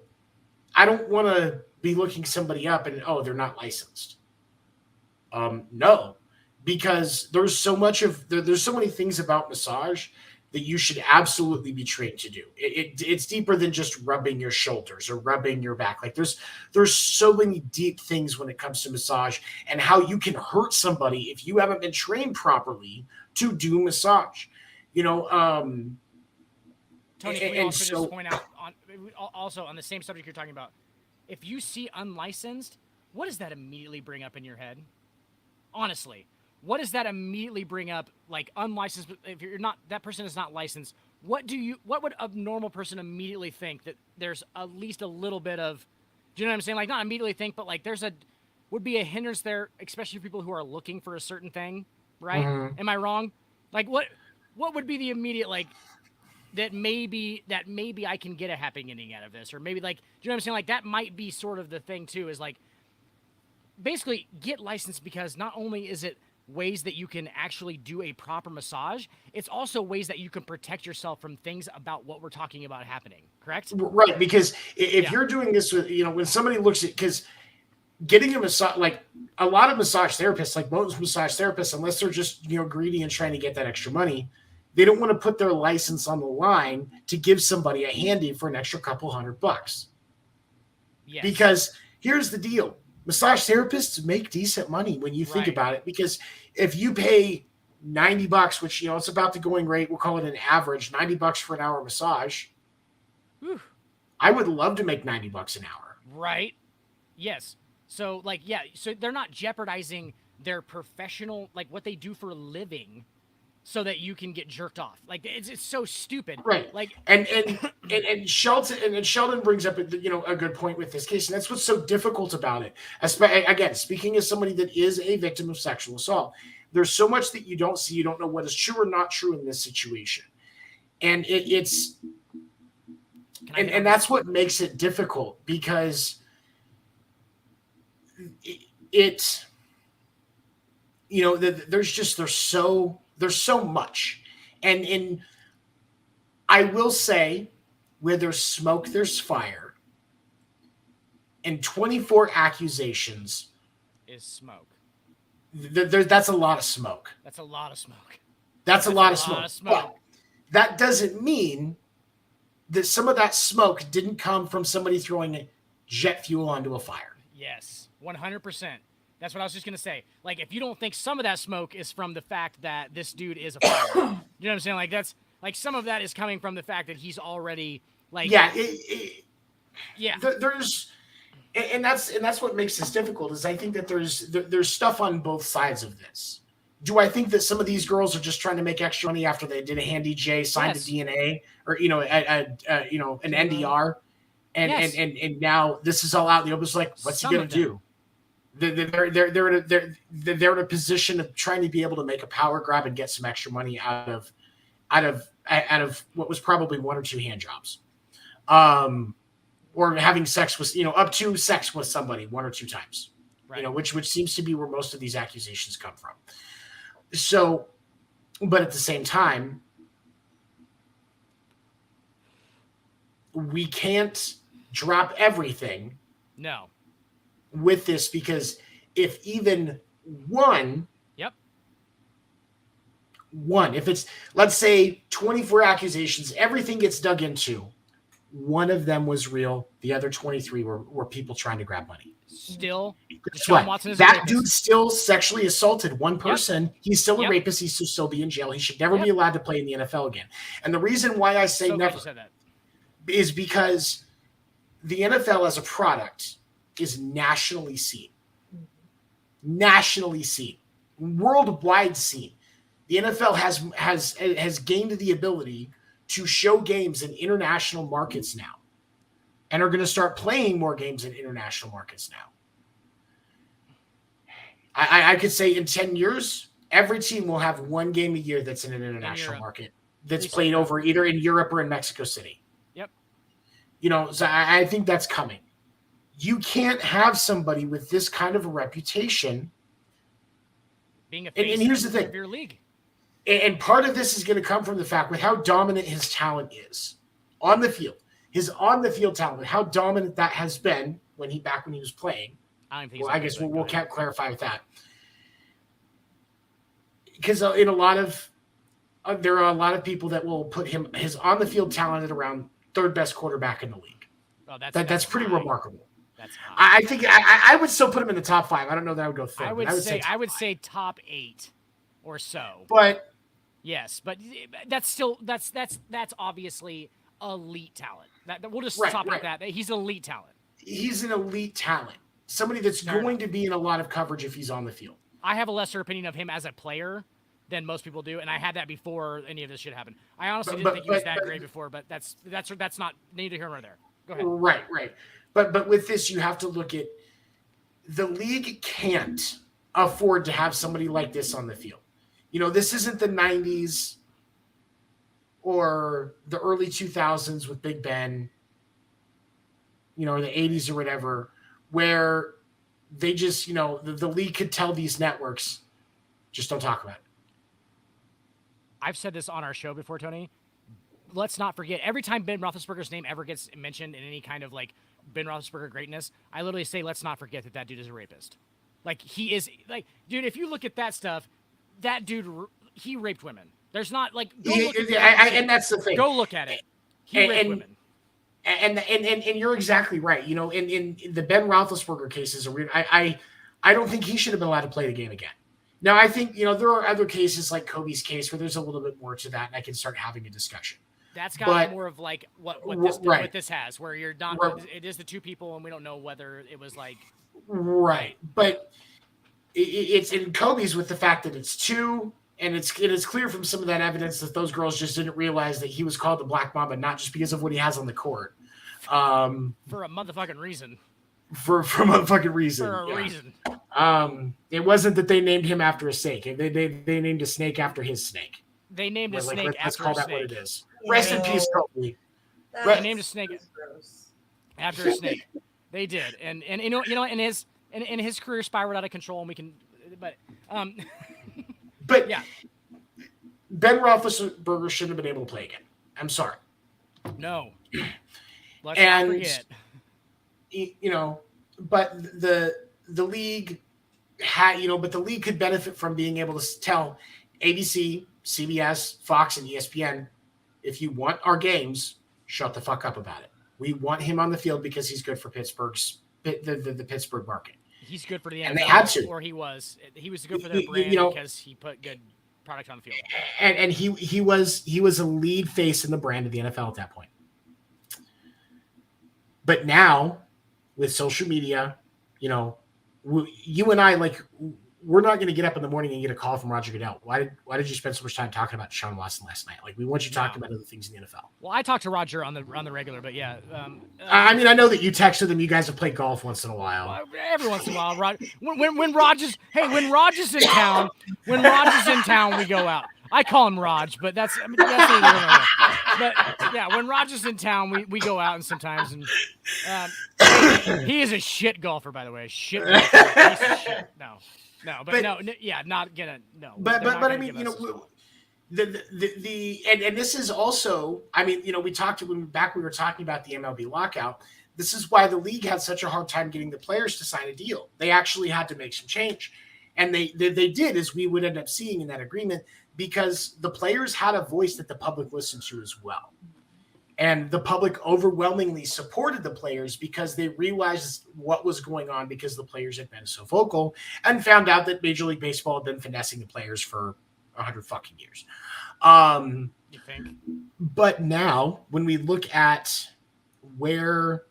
want to be looking somebody up and they're not licensed. No, because there's so many things about massage that you should absolutely be trained to do. It's deeper than just rubbing your shoulders or rubbing your back. Like there's so many deep things when it comes to massage and how you can hurt somebody if you haven't been trained properly to do massage. You know, Tony, can we also just point out also on the same subject you're talking about, if you see unlicensed, what does that immediately bring up in your head? Honestly, what does that immediately bring up? Like unlicensed, if you're not, that person is not licensed. What would a normal person immediately think that there's at least a little bit of, do you know what I'm saying? Like not immediately think, but like would be a hindrance there, especially for people who are looking for a certain thing, right? Mm-hmm. Am I wrong? Like what would be the immediate like, that maybe I can get a happy ending out of this, or maybe like, do you know what I'm saying? Like that might be sort of the thing too, is like, basically get licensed because not only is it ways that you can actually do a proper massage, it's also ways that you can protect yourself from things about what we're talking about happening. Correct? Right, because if you're doing this with, when somebody looks at, because getting a massage, like a lot of massage therapists, like most massage therapists, unless they're just greedy and trying to get that extra money, they don't want to put their license on the line to give somebody a handy for an extra couple $100. Yes. Because here's the deal. Massage therapists make decent money when you think about it, because if you pay $90, which, it's about the going rate, we'll call it an average, $90 for an hour massage. Whew. I would love to make $90 an hour. Right. Yes. So like, yeah, so they're not jeopardizing their professional, like what they do for a living, so that you can get jerked off. Like it's so stupid. Right. Like and Sheldon brings up a good point with this case, and that's what's so difficult about it. Again, speaking as somebody that is a victim of sexual assault, there's so much that you don't see, you don't know what is true or not true in this situation, and it's that's what makes it difficult, because there's so much. And I will say, where there's smoke, there's fire. And 24 accusations is smoke. That's a lot of smoke. That's a lot of smoke. That's a lot of smoke. But that doesn't mean that some of that smoke didn't come from somebody throwing jet fuel onto a fire. Yes, 100%. That's what I was just going to say. Like, if you don't think some of that smoke is from the fact that this dude is a fire, you know what I'm saying? Like, that's like some of that is coming from the fact that he's already like, there's, and that's what makes this difficult, is I think that there's stuff on both sides of this. Do I think that some of these girls are just trying to make extra money after they did a handy J, signed a DNA, or an NDR, and now this is all out in the open? It's like, what's he gonna do? They're in a position of trying to be able to make a power grab and get some extra money out of what was probably one or two hand jobs, or having sex with up to sex with somebody one or two times, right. Which seems to be where most of these accusations come from. So, but at the same time, we can't drop everything. No. With this, because if even one, if it's, let's say 24 accusations, everything gets dug into, one of them was real, the other 23 were people trying to grab money. Still, that dude still sexually assaulted one person. He's still a rapist. He should still be in jail. He should never be allowed to play in the NFL again. And the reation why I say never is because the NFL as a product is nationally seen, worldwide seen. The NFL has gained the ability to show games in international markets now, and are going to start playing more games in international markets now. I could say in 10 years, every team will have one game a year that's in an international market that's played over either in Europe or in Mexico City. Yep. So I think that's coming. You can't have somebody with this kind of a reputation being a face and here's the thing. Of your league. And part of this is going to come from the fact with how dominant his talent is on the field. His on-the-field talent, how dominant that has been when he was playing. I guess we'll clarify with that. Because in a lot of there are a lot of people that will put his on-the-field talent at around third best quarterback in the league. Oh, that's pretty remarkable. That's I think I would still put him in the top 5. I don't know that I would go third. I would say top 8 or so. But yes, but that's still that's obviously elite talent. We'll just stop at that. He's elite talent. He's an elite talent. Somebody that's going to be in a lot of coverage if he's on the field. I have a lesser opinion of him as a player than most people do, and I had that before any of this shit happened. I honestly didn't think he was that great before, but that's not neither here nor there. Go ahead. Right. But with this, you have to look at the league can't afford to have somebody like this on the field. This isn't the 90s or the early 2000s with Big Ben, or the 80s or whatever, where they just, the league could tell these networks, just don't talk about it. I've said this on our show before, Tony. Let's not forget, every time Ben Roethlisberger's name ever gets mentioned in any kind of like Ben Roethlisberger greatness, I literally say, let's not forget that dude is a rapist. Like, he is, like, dude, if you look at that stuff, that dude, he raped women. There's not, like, and that's the thing. Go look at it. He raped women. And you're exactly right. In the Ben Roethlisberger cases are weird. I don't think he should have been allowed to play the game again. Now, I think, there are other cases like Kobe's case where there's a little bit more to that, and I can start having a discussion. That's got more of like what this has, where you're not. It is the two people, and we don't know whether it was like. Right, but it's in Kobe's with the fact that it's two, and it is clear from some of that evidence that those girls just didn't realize that he was called the Black Mamba, not just because of what he has on the court. For a motherfucking reason. For a motherfucking reason. For a reason. It wasn't that they named him after a snake. They named a snake after his snake. They named a snake let's after call a that snake. what it is. Rest in peace, Kobe. They named a snake after a snake. They did, and and his career spiraled out of control, and we can, but yeah, Ben Roethlisberger shouldn't have been able to play again. I'm sorry. No, let's not forget. But the league had, but the league could benefit from being able to tell ABC, CBS, Fox, and ESPN, if you want our games, shut the fuck up about it. We want him on the field because he's good for the Pittsburgh market. He's good for the NFL, and they had to. Or he was good for their brand because he put good product on the field. And he was a lead face in the brand of the NFL at that point. But now, with social media, you and I, like, we're not going to get up in the morning and get a call from Roger Goodell. Why did you spend so much time talking about Deshaun Watson last night? Like, we want you talking about other things in the NFL. Well, I talked to Roger on the regular, but yeah. I mean, I know that you texted him. You guys have played golf once in a while. Every once in a while, when Roger's in town, we go out. I call him Raj, but that's but yeah, when Roger's in town, we go out and sometimes, and he is a shit golfer, by the way. Shit golfer. No, but yeah, not gonna no. But I mean, and this is also, I mean, we were talking about the MLB lockout. This is why the league had such a hard time getting the players to sign a deal. They actually had to make some change, and they did, as we would end up seeing in that agreement, because the players had a voice that the public listened to as well. And the public overwhelmingly supported the players because they realized what was going on because the players had been so vocal and found out that Major League Baseball had been finessing the players for 100 fucking years. You think? But now, when we look at where,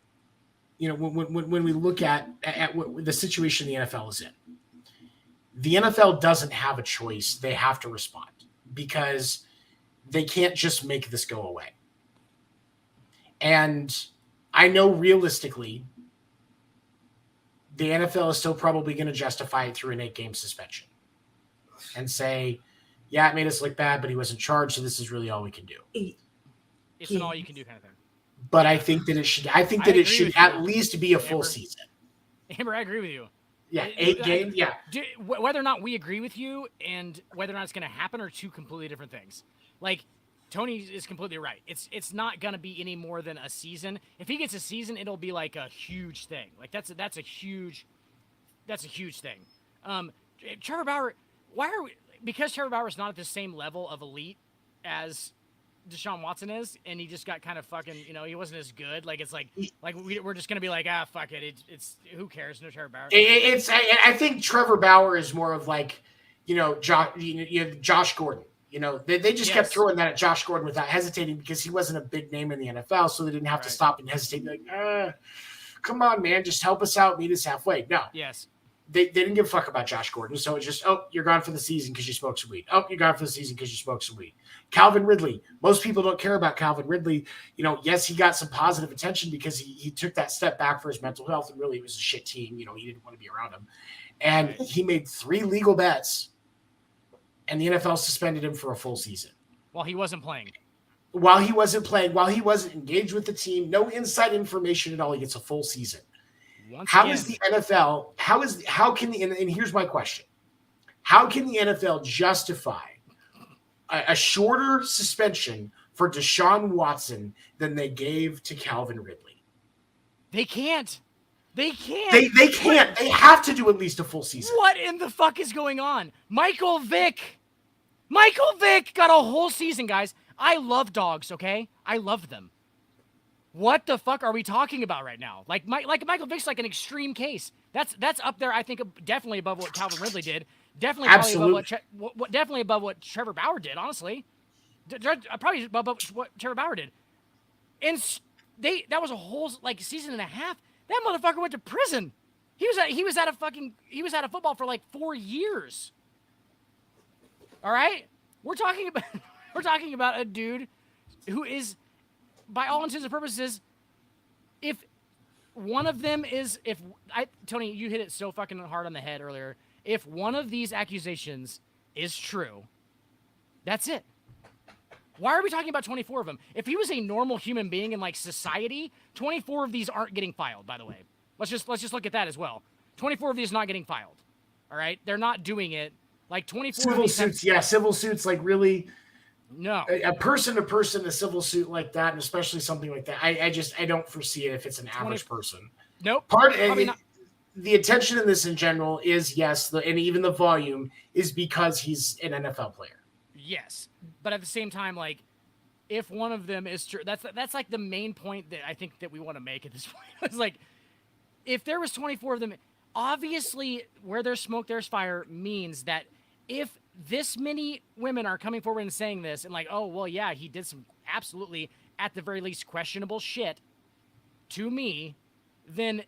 when we look at what the situation the NFL is in, the NFL doesn't have a choice. They have to respond because they can't just make this go away. And I know realistically, the NFL is still probably going to justify it through an 8-game suspension and say, yeah, it made us look bad, but he wasn't charged, so this is really all we can do. It's an all-you-can-do kind of thing. But I think that it should. I think that it should at least be a full season. Amber, I agree with you. Yeah, 8 games. Yeah. Whether or not we agree with you and whether or not it's going to happen are two completely different things. Like, Tony is completely right. It's not going to be any more than a season. If he gets a season, it'll be like a huge thing. Like that's a huge thing. Trevor Bauer, because Trevor Bauer is not at the same level of elite as Deshaun Watson is, and he just got kind of fucking, he wasn't as good. Like it's like we're just gonna be like, fuck it. It's who cares? No Trevor Bauer. I think Trevor Bauer is more of like, Josh Gordon. They just kept throwing that at Josh Gordon without hesitating because he wasn't a big name in the NFL, so they didn't have to stop and hesitate. Like, come on, man, just help us out, meet us halfway. No. Yes. They didn't give a fuck about Josh Gordon, so it's just, you're gone for the season because you smoked some weed. Oh, you're gone for the season because you smoked some weed. Calvin Ridley. Most people don't care about Calvin Ridley. Yes, he got some positive attention because he took that step back for his mental health, and really it was a shit team. He didn't want to be around him. And he made 3 legal bets, and the NFL suspended him for a full season. While he wasn't playing. While he wasn't playing, while he wasn't engaged with the team, no inside information at all, he gets a full season. How is the NFL, and here's my question. How can the NFL justify a shorter suspension for Deshaun Watson than they gave to Calvin Ridley? They can't. They can't. They can't. They have to do at least a full season. What in the fuck is going on? Michael Vick got a whole season, guys. I love dogs, okay? I love them. What the fuck are we talking about right now? Like Michael Vick's like an extreme case. That's up there. I think definitely above what Calvin Ridley did. Definitely above what Trevor Bauer did. Honestly, probably above what Trevor Bauer did. And that was a whole season and a half. That motherfucker went to prison. He was out of football for like 4 years. All right, we're talking about a dude who is, by all intents and purposes, Tony, you hit it so fucking hard on the head earlier. If one of these accusations is true, that's it. Why are we talking about 24 of them? If he was a normal human being in society, 24 of these aren't getting filed, by the way. Let's just look at that as well. 24 of these not getting filed. All right? They're not doing it. 24 civil suits, civil suits, really. No. A person-to-person, a civil suit like that, and especially something like that, I don't foresee it if it's an average person. Nope. The attention in this in general is, and even the volume is because he's an NFL player. Yes. But at the same time, if one of them is true, that's the main point that I think that we want to make at this point. It's if there was 24 of them, obviously where there's smoke, there's fire means that if this many women are coming forward and saying this and he did some absolutely, at the very least, questionable shit to me, then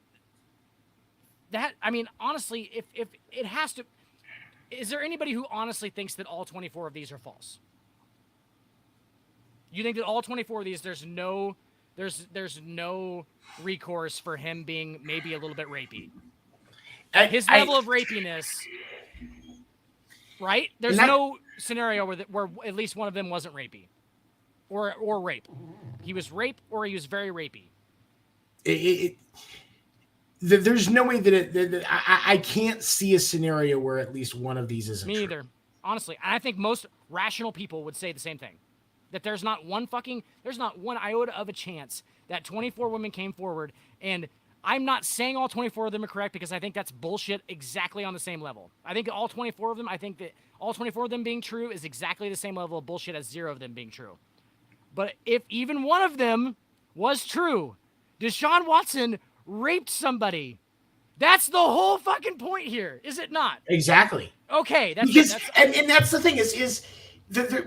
honestly, if it has to, is there anybody who honestly thinks that all 24 of these are false? You think that all 24 of these, there's no recourse for him being maybe a little bit rapey? His level of rapiness, right? There's no scenario where at least one of them wasn't rapey, or rape. He was rape, or he was very rapey. There's no way that I can't see a scenario where at least one of these isn't true. Me either, honestly. And I think most rational people would say the same thing. That there's not one iota of a chance that 24 women came forward, and I'm not saying all 24 of them are correct because I think that's bullshit exactly on the same level. I think all 24 of them being true is exactly the same level of bullshit as 0 of them being true. But if even one of them was true, Deshaun Watson raped somebody. That's the whole fucking point here, is it not? Exactly. Okay. And that's the thing is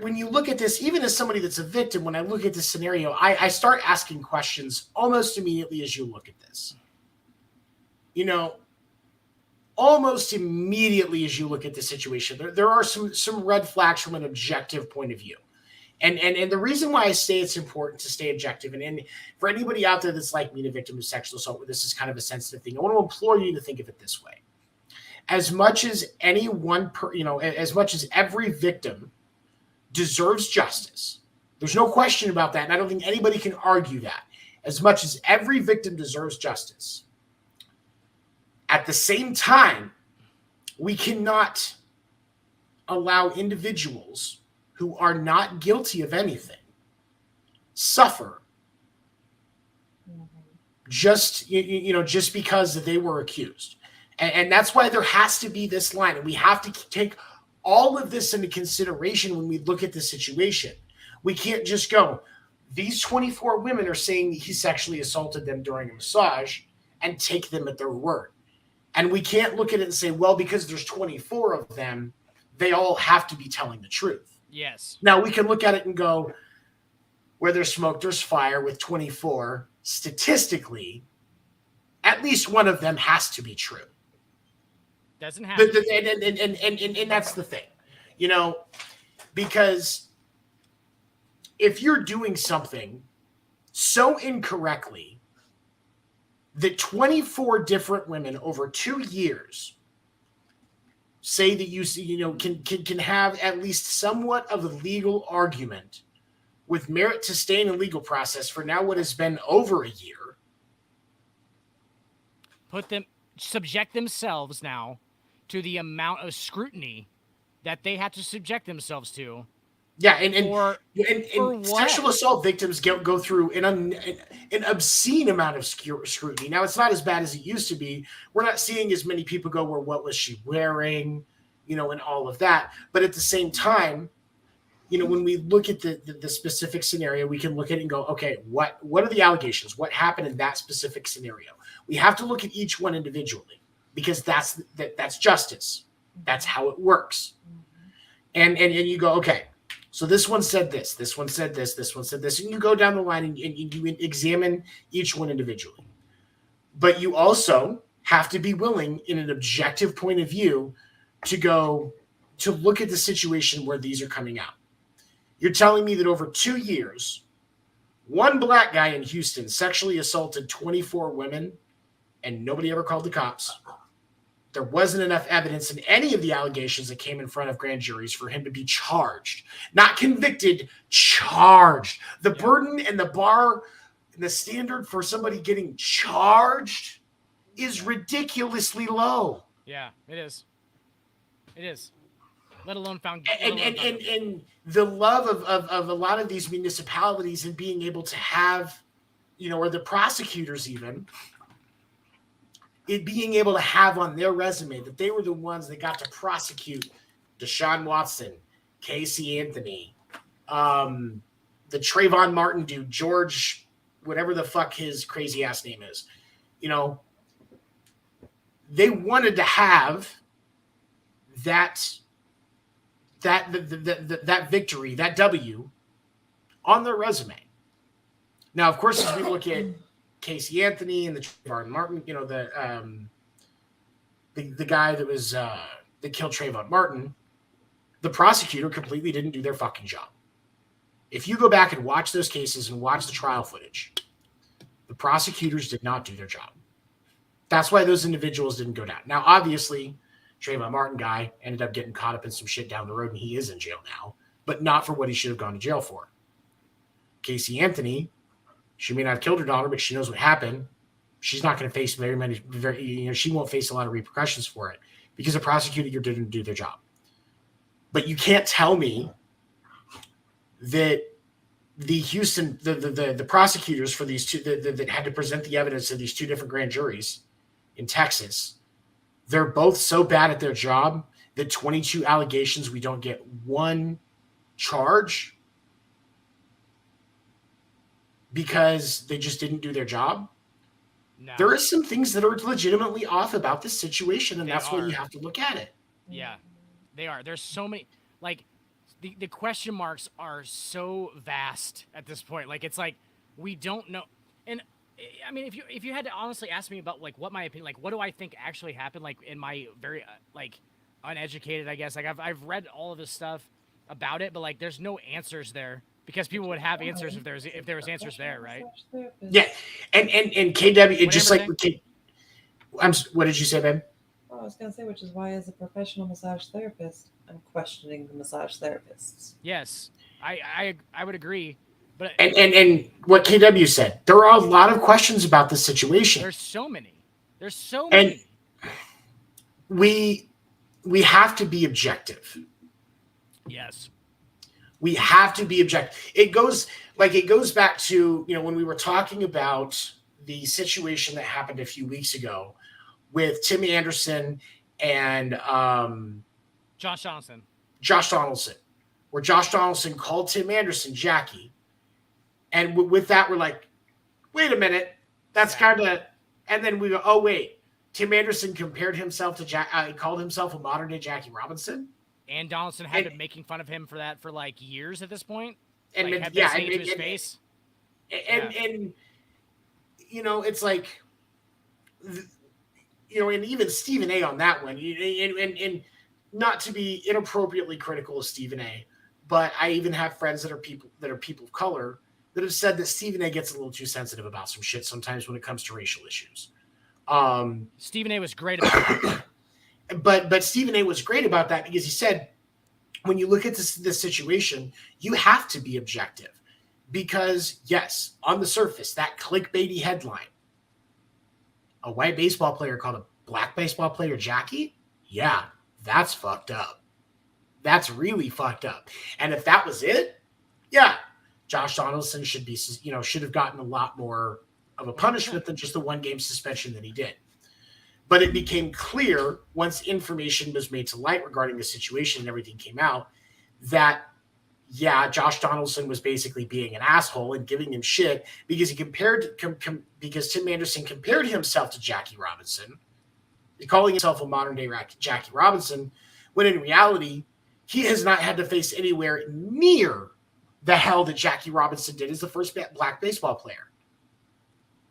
when you look at this, even as somebody that's a victim, when I look at this scenario, I start asking questions almost immediately as you look at this. Almost immediately as you look at the situation, there are some red flags from an objective point of view. And the reason why I say it's important to stay objective, and for anybody out there that's like me, a victim of sexual assault, where this is kind of a sensitive thing, I want to implore you to think of it this way. As much as as much as every victim deserves justice, there's no question about that, and I don't think anybody can argue that. As much as every victim deserves justice, at the same time, we cannot allow individuals who are not guilty of anything suffer just just because they were accused. And that's why there has to be this line, and we have to take all of this into consideration when we look at the situation. We can't just go, these 24 women are saying he sexually assaulted them during a massage, and take them at their word. And we can't look at it and say, well, because there's 24 of them, they all have to be telling the truth. Yes. Now we can look at it and go, where there's smoke, there's fire. With 24, statistically, at least one of them has to be true. Doesn't happen. And that's the thing, because if you're doing something so incorrectly that 24 different women over 2 years say that can have at least somewhat of a legal argument with merit to stay in a legal process for now what has been over a year. Subject themselves now to the amount of scrutiny that they have to subject themselves to. Yeah, and sexual assault victims go through an obscene amount of scrutiny. Now, it's not as bad as it used to be. We're not seeing as many people go, well, what was she wearing, and all of that. But at the same time, when we look at the specific scenario, we can look at it and go, okay, what are the allegations? What happened in that specific scenario? We have to look at each one individually, because that's justice. That's how it works. And you go, okay, so this one said this one said this one said this, and you go down the line and you examine each one individually. But you also have to be willing, in an objective point of view, to look at the situation where these are coming out. You're telling me that over 2 years, one black guy in Houston sexually assaulted 24 women and nobody ever called the cops. There wasn't enough evidence in any of the allegations that came in front of grand juries for him to be charged. Not convicted, charged. The burden and the bar and the standard for somebody getting charged is ridiculously low. Yeah, it is. It is. Let alone found. And the love of a lot of these municipalities and being able to have, or the prosecutors even, it being able to have on their resume that they were the ones that got to prosecute Deshaun Watson, Casey Anthony, the Trayvon Martin dude, George, whatever the fuck his crazy ass name is. They wanted to have that victory, that W, on their resume. Now, of course, as we look at Casey Anthony and the Trayvon Martin, the guy that was that killed Trayvon Martin, the prosecutor completely didn't do their fucking job. If you go back and watch those cases and watch the trial footage, the prosecutors did not do their job. That's why those individuals didn't go down. Now, obviously, Trayvon Martin guy ended up getting caught up in some shit down the road, and he is in jail now, but not for what he should have gone to jail for. Casey Anthony, she may not have killed her daughter, but she knows what happened. She's not going to face she won't face a lot of repercussions for it because the prosecutor didn't do their job. But you can't tell me that the Houston, the prosecutors for these two that had to present the evidence to these two different grand juries in Texas, they're both so bad at their job that 22 allegations, we don't get one charge because they just didn't do their job. No. There are some things that are legitimately off about this situation, and that's why you have to look at it. Yeah, they are. There's so many, the question marks are so vast at this point. It's like we don't know. And I mean, if you had to honestly ask me about what my opinion, what do I think actually happened, in my very uneducated, I guess. I've read all of this stuff, about it, but like there's no answers there because people would have answers if there was answers there, right? Yeah, and KW, it just like Whatever what did you say, babe? Oh, I was going to say, which is why, as a professional massage therapist, I'm questioning the massage therapists. Yes, I would agree, but And what KW said, there are a lot of questions about the situation. there's so many. There's so And many. We have to be objective. Yes. We have to be objective. It goes back to, when we were talking about the situation that happened a few weeks ago with Tim Anderson and Josh Donaldson, where Josh Donaldson called Tim Anderson Jackie. And with that, we're like, wait a minute. That's kind of, and then we go, oh, wait. Tim Anderson compared himself to called himself a modern day Jackie Robinson. And Donaldson had been making fun of him for that for like years at this point. And like, to his face. And it's like, and even Stephen A. on that one, and not to be inappropriately critical of Stephen A., but I even have friends that are people of color that have said that Stephen A. gets a little too sensitive about some shit sometimes when it comes to racial issues. Stephen A. was great about that. But Stephen A. was great about that because he said, when you look at this situation, you have to be objective. Because, yes, on the surface, that clickbaity headline, a white baseball player called a black baseball player Jackie? Yeah, that's fucked up. That's really fucked up. And if that was it, yeah, Josh Donaldson should have gotten a lot more of a punishment than just the 1-game suspension that he did. But it became clear once information was made to light regarding the situation and everything came out that, yeah, Josh Donaldson was basically being an asshole and giving him shit because because Tim Anderson compared himself to Jackie Robinson, calling himself a modern day Jackie Robinson, when in reality, he has not had to face anywhere near the hell that Jackie Robinson did as the first black baseball player.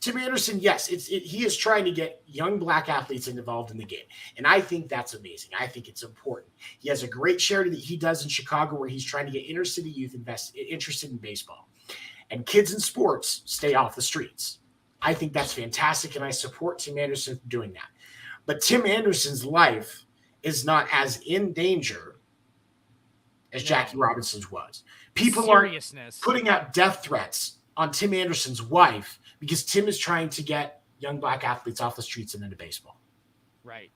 Tim Anderson, yes, he is trying to get young black athletes involved in the game. And I think that's amazing. I think it's important. He has a great charity that he does in Chicago where he's trying to get inner city youth interested in baseball. And kids in sports stay off the streets. I think that's fantastic, and I support Tim Anderson for doing that. But Tim Anderson's life is not as in danger as Jackie Robinson's was. People are putting out death threats on Tim Anderson's wife because Tim is trying to get young black athletes off the streets and into baseball. Right.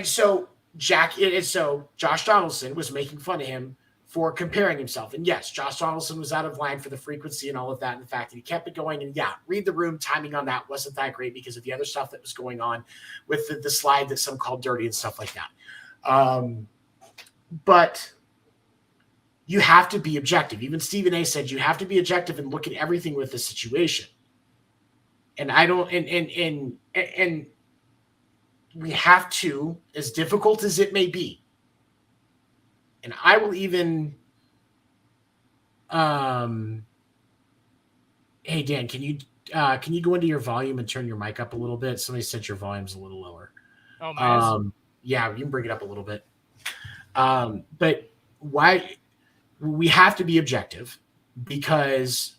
So Josh Donaldson was making fun of him for comparing himself. And yes, Josh Donaldson was out of line for the frequency and all of that, and the fact that he kept it going. And yeah, read the room. Timing on that wasn't that great because of the other stuff that was going on with the slide that some called dirty and stuff like that. But you have to be objective. Even Stephen A. said you have to be objective and look at everything with the situation. And I don't, and we have to, as difficult as it may be. And I will even, hey Dan, can you go into your volume and turn your mic up a little bit? Somebody said your volume's a little lower. Oh, mine yeah, you can bring it up a little bit. But why? We have to be objective because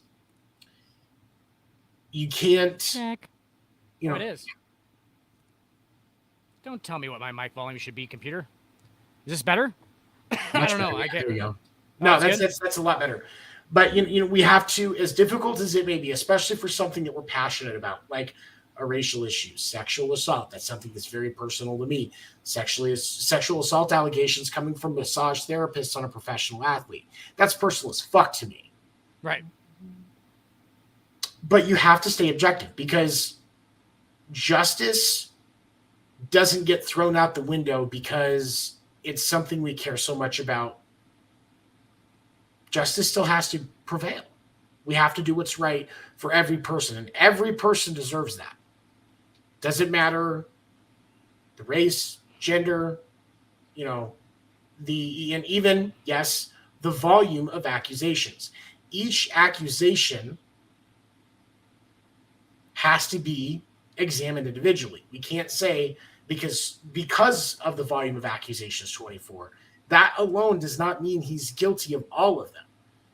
you can't. Check. It is. Don't tell me what my mic volume should be, computer. Is this better? I don't know. There we go. No, that's a lot better. But we have to, as difficult as it may be, especially for something that we're passionate about, like a racial issue, sexual assault. That's something that's very personal to me. Sexual assault allegations coming from massage therapists on a professional athlete. That's personal as fuck to me. Right. But you have to stay objective because justice doesn't get thrown out the window because it's something we care so much about. Justice still has to prevail. We have to do what's right for every person, and every person deserves that. Doesn't matter the race, gender, and even, yes, the volume of accusations. Each accusation has to be examined individually. We can't say because of the volume of accusations, 24, That alone does not mean he's guilty of all of them.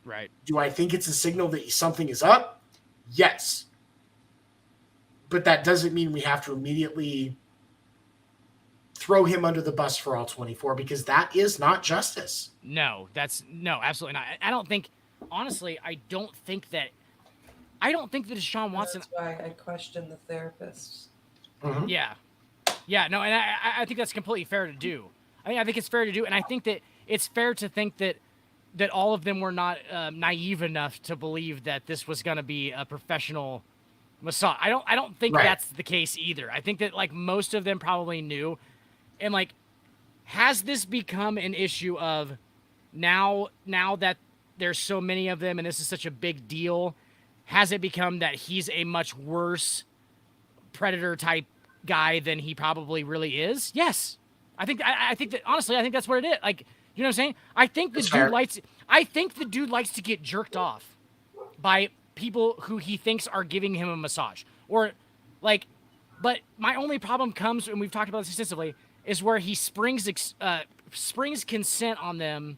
Right. Do I think it's a signal that something is up? Yes. But that doesn't mean we have to immediately throw him under the bus for all 24, because that is not justice. No, absolutely not. I don't think, honestly, I don't think that Deshaun Watson. That's why I question the therapists. Mm-hmm. Yeah, no, and I think that's completely fair to do. I think it's fair to do, and I think that it's fair to think that all of them were not naive enough to believe that this was going to be a professional massage. I don't think that's the case either. I think that like most of them probably knew, and like, has this become an issue of now that there's so many of them and this is such a big deal? Has it become that he's a much worse predator type guy than he probably really is? Yes. I think that honestly, I think that's what it is. Like, you know what I'm saying? I think the dude likes to get jerked off by people who he thinks are giving him a massage. Or like, but my only problem comes, and we've talked about this extensively, is where he springs consent on them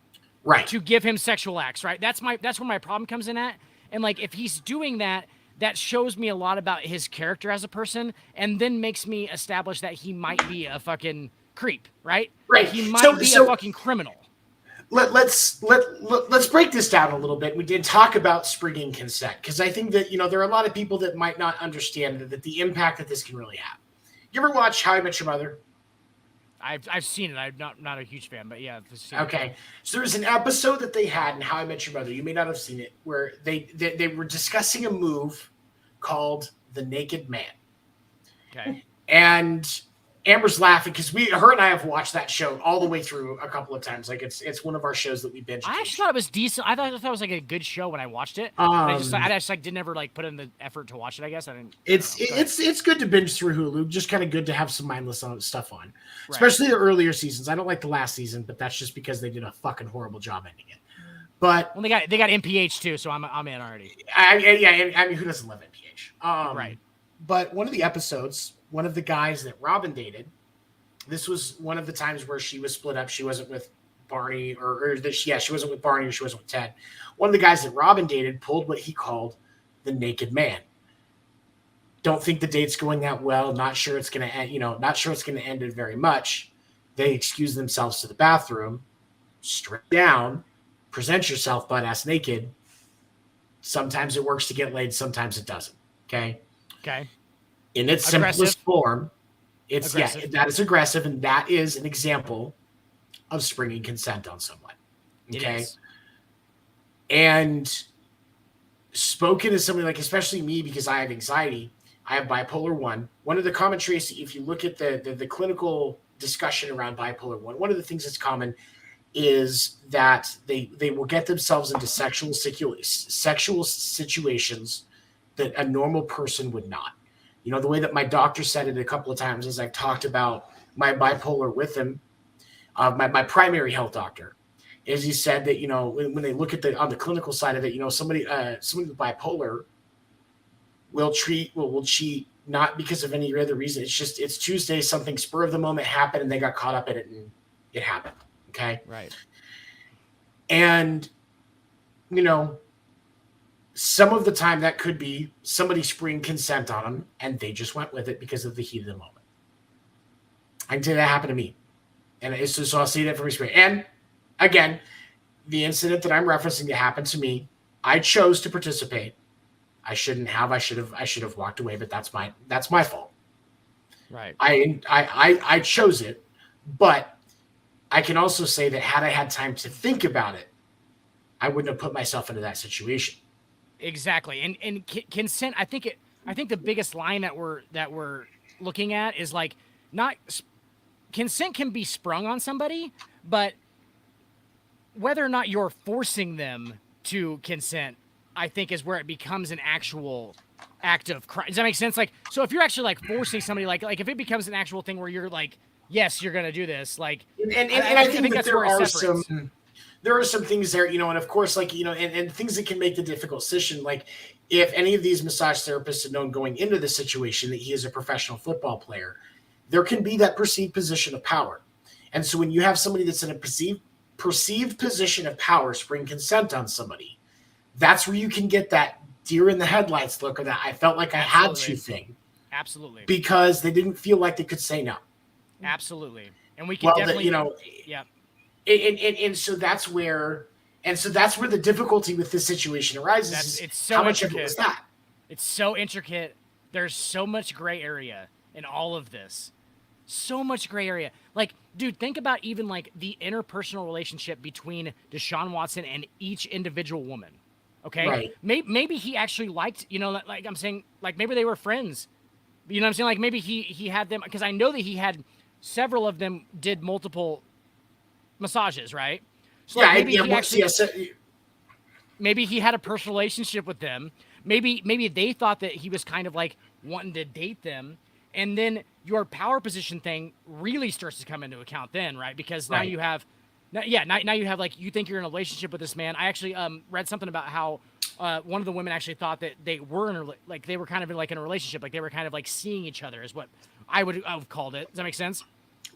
to give him sexual acts, right? That's where my problem comes in at. And like, if he's doing that, that shows me a lot about his character as a person, and then makes me establish that he might be a fucking creep, right? Right. He might be a fucking criminal. Let's break this down a little bit. We did talk about springing consent, because I think that, there are a lot of people that might not understand that the impact that this can really have. You ever watch How I Met Your Mother? I've seen it. I'm not a huge fan, but yeah. Okay. So there's an episode that they had in How I Met Your Mother. You may not have seen it, where they were discussing a move called the Naked Man. Okay. And Amber's laughing because her and I have watched that show all the way through a couple of times. Like it's one of our shows that we binge. I actually thought it was decent. I thought it was like a good show when I watched it. I just like didn't ever like put in the effort to watch it. I guess I didn't. It's good to binge through Hulu. Just kind of good to have some mindless stuff on, especially the earlier seasons. I don't like the last season, but that's just because they did a fucking horrible job ending it. But they got MPH too, so I'm in already. I mean, who doesn't love MPH? Right. But one of the episodes, one of the guys that Robin dated, this was one of the times where she was split up. She wasn't with Barney, she wasn't with Barney, or she wasn't with Ted. One of the guys that Robin dated pulled what he called the Naked Man. Don't think the date's going that well. Not sure it's going to end. Not sure it's going to end it very much. They excuse themselves to the bathroom, strip down, present yourself butt ass naked. Sometimes it works to get laid. Sometimes it doesn't. Okay. In its simplest form, that is aggressive, and that is an example of springing consent on someone. Okay. And spoken as somebody like, especially me, because I have anxiety, I have bipolar 1. One of the common traits, if you look at the clinical discussion around bipolar 1, one of the things that's common is that they will get themselves into sexual situations that a normal person would not. The way that my doctor said it a couple of times is I've talked about my bipolar with him, my primary health doctor, is he said that, when they look at on the clinical side of it, somebody with bipolar will cheat not because of any other reason. It's Tuesday, something spur of the moment happened and they got caught up in it and it happened. Okay. Right. And, some of the time that could be somebody spring consent on them and they just went with it because of the heat of the moment. I can tell you that happened to me. And so I'll see that from experience. And again, the incident that I'm referencing that happened to me, I chose to participate. I shouldn't have. I should have walked away, but that's my fault. Right. I chose it, but I can also say that had I had time to think about it, I wouldn't have put myself into that situation. Exactly. And consent, I think the biggest line that we're looking at is like, not consent can be sprung on somebody, but whether or not you're forcing them to consent, I think is where it becomes an actual act of crime. Does that make sense? Like, so if you're actually like forcing somebody, like if it becomes an actual thing where you're like, yes, you're going to do this. Like, and I think that there are some things there, and of course, like, and things that can make the difficult decision. Like if any of these massage therapists had known going into the situation that he is a professional football player, there can be that perceived position of power. And so when you have somebody that's in a perceived perceived position of power spring consent on somebody, that's where you can get that deer in the headlights look, or that I felt like I had to thing. Absolutely. Because they didn't feel like they could say no. Absolutely. And we can definitely, yeah. And so that's where the difficulty with this situation arises. It's so how much intricate. of it was that? It's so intricate. There's so much gray area in all of this. So much gray area. Like, dude, think about even like the interpersonal relationship between Deshaun Watson and each individual woman. Okay. Right. Maybe he actually liked, like I'm saying, like maybe they were friends. You know what I'm saying? Like maybe he had them, because I know that he had several of them did multiple massages, right? So yeah, like maybe he actually, maybe he had a personal relationship with them. Maybe they thought that he was kind of like wanting to date them, and then your power position thing really starts to come into account then, right? Because now you have, now you have like, you think you're in a relationship with this man. I actually read something about how one of the women actually thought that they were they were kind of in a relationship, like they were kind of like seeing each other, is what I would have called it. Does that make sense?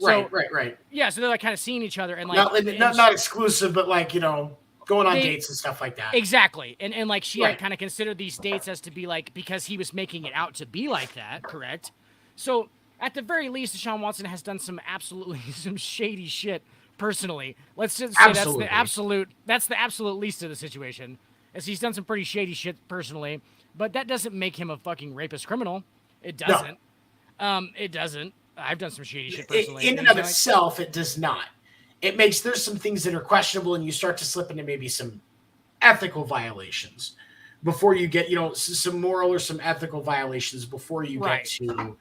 Right. Yeah, so they're like kind of seeing each other and like not exclusive, but like going on dates and stuff like that. Exactly, and like she had kind of considered these dates as to be like, because he was making it out to be like that, correct? So at the very least, Deshaun Watson has done some shady shit personally. Let's just say that's the absolute least of the situation. As he's done some pretty shady shit personally, but that doesn't make him a fucking rapist criminal. It doesn't. No. It doesn't. I've done some shady shit personally. In and of itself, it does not. It makes, there's some things that are questionable, and you start to slip into maybe some ethical violations before you get, some moral or some ethical violations before you get to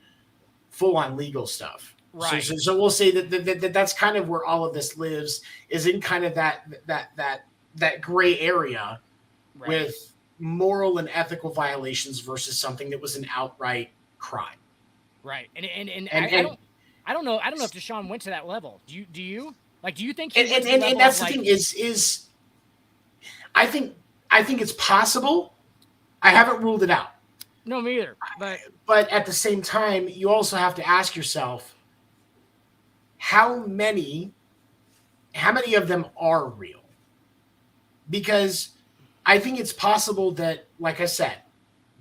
full-on legal stuff. Right. So we'll say that's kind of where all of this lives, is in kind of that gray area. Right. With moral and ethical violations versus something that was an outright crime. Right. And I don't know if Deshaun went to that level. Do you? Like, do you think he went to the level and that's of, the thing is I think it's possible. I haven't ruled it out. No, me either. But at the same time, you also have to ask yourself, how many of them are real? Because I think it's possible that, like I said,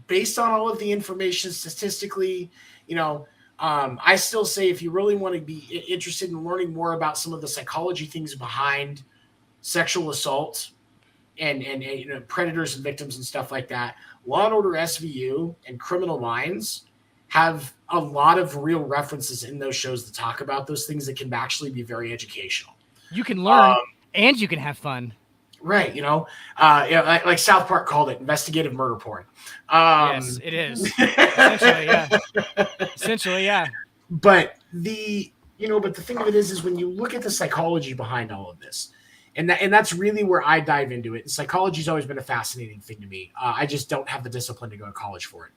based on all of the information statistically, I still say if you really want to be interested in learning more about some of the psychology things behind sexual assault and predators and victims and stuff like that, Law and Order SVU and Criminal Minds have a lot of real references in those shows that talk about those things that can actually be very educational. You can learn and you can have fun. Right, like South Park called it investigative murder porn. Yes, it is. Essentially, yeah. But the thing of it is when you look at the psychology behind all of this, and that's really where I dive into it. And psychology's always been a fascinating thing to me. I just don't have the discipline to go to college for it.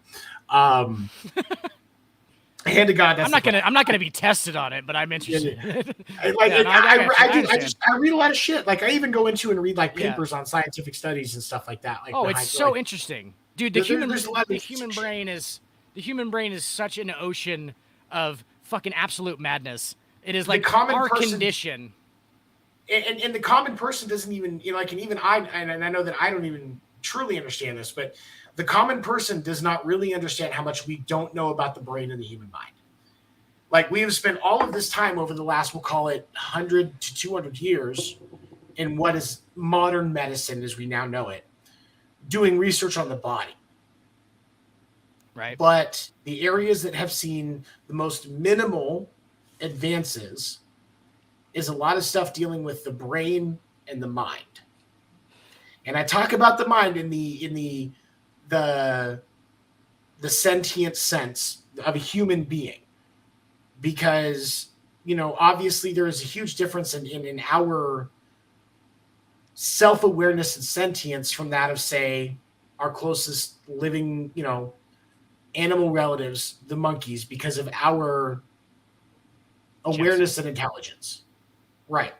Hand to God, I'm not gonna be tested on it, but I'm interested. I read a lot of shit. Like I even go into and read like papers on scientific studies and stuff like that. Like, it's so interesting, dude. The human brain is such an ocean of fucking absolute madness. It is like our condition. And the common person doesn't even, and even I know that I don't even truly understand this, but the common person does not really understand how much we don't know about the brain and the human mind. Like we have spent all of this time over the last, we'll call it 100 to 200 years in what is modern medicine as we now know it, doing research on the body. Right. But the areas that have seen the most minimal advances is a lot of stuff dealing with the brain and the mind. And I talk about the mind in the sentient sense of a human being, because obviously there is a huge difference in our self-awareness and sentience from that of, say, our closest living animal relatives, the monkeys, because of our awareness and intelligence. Right.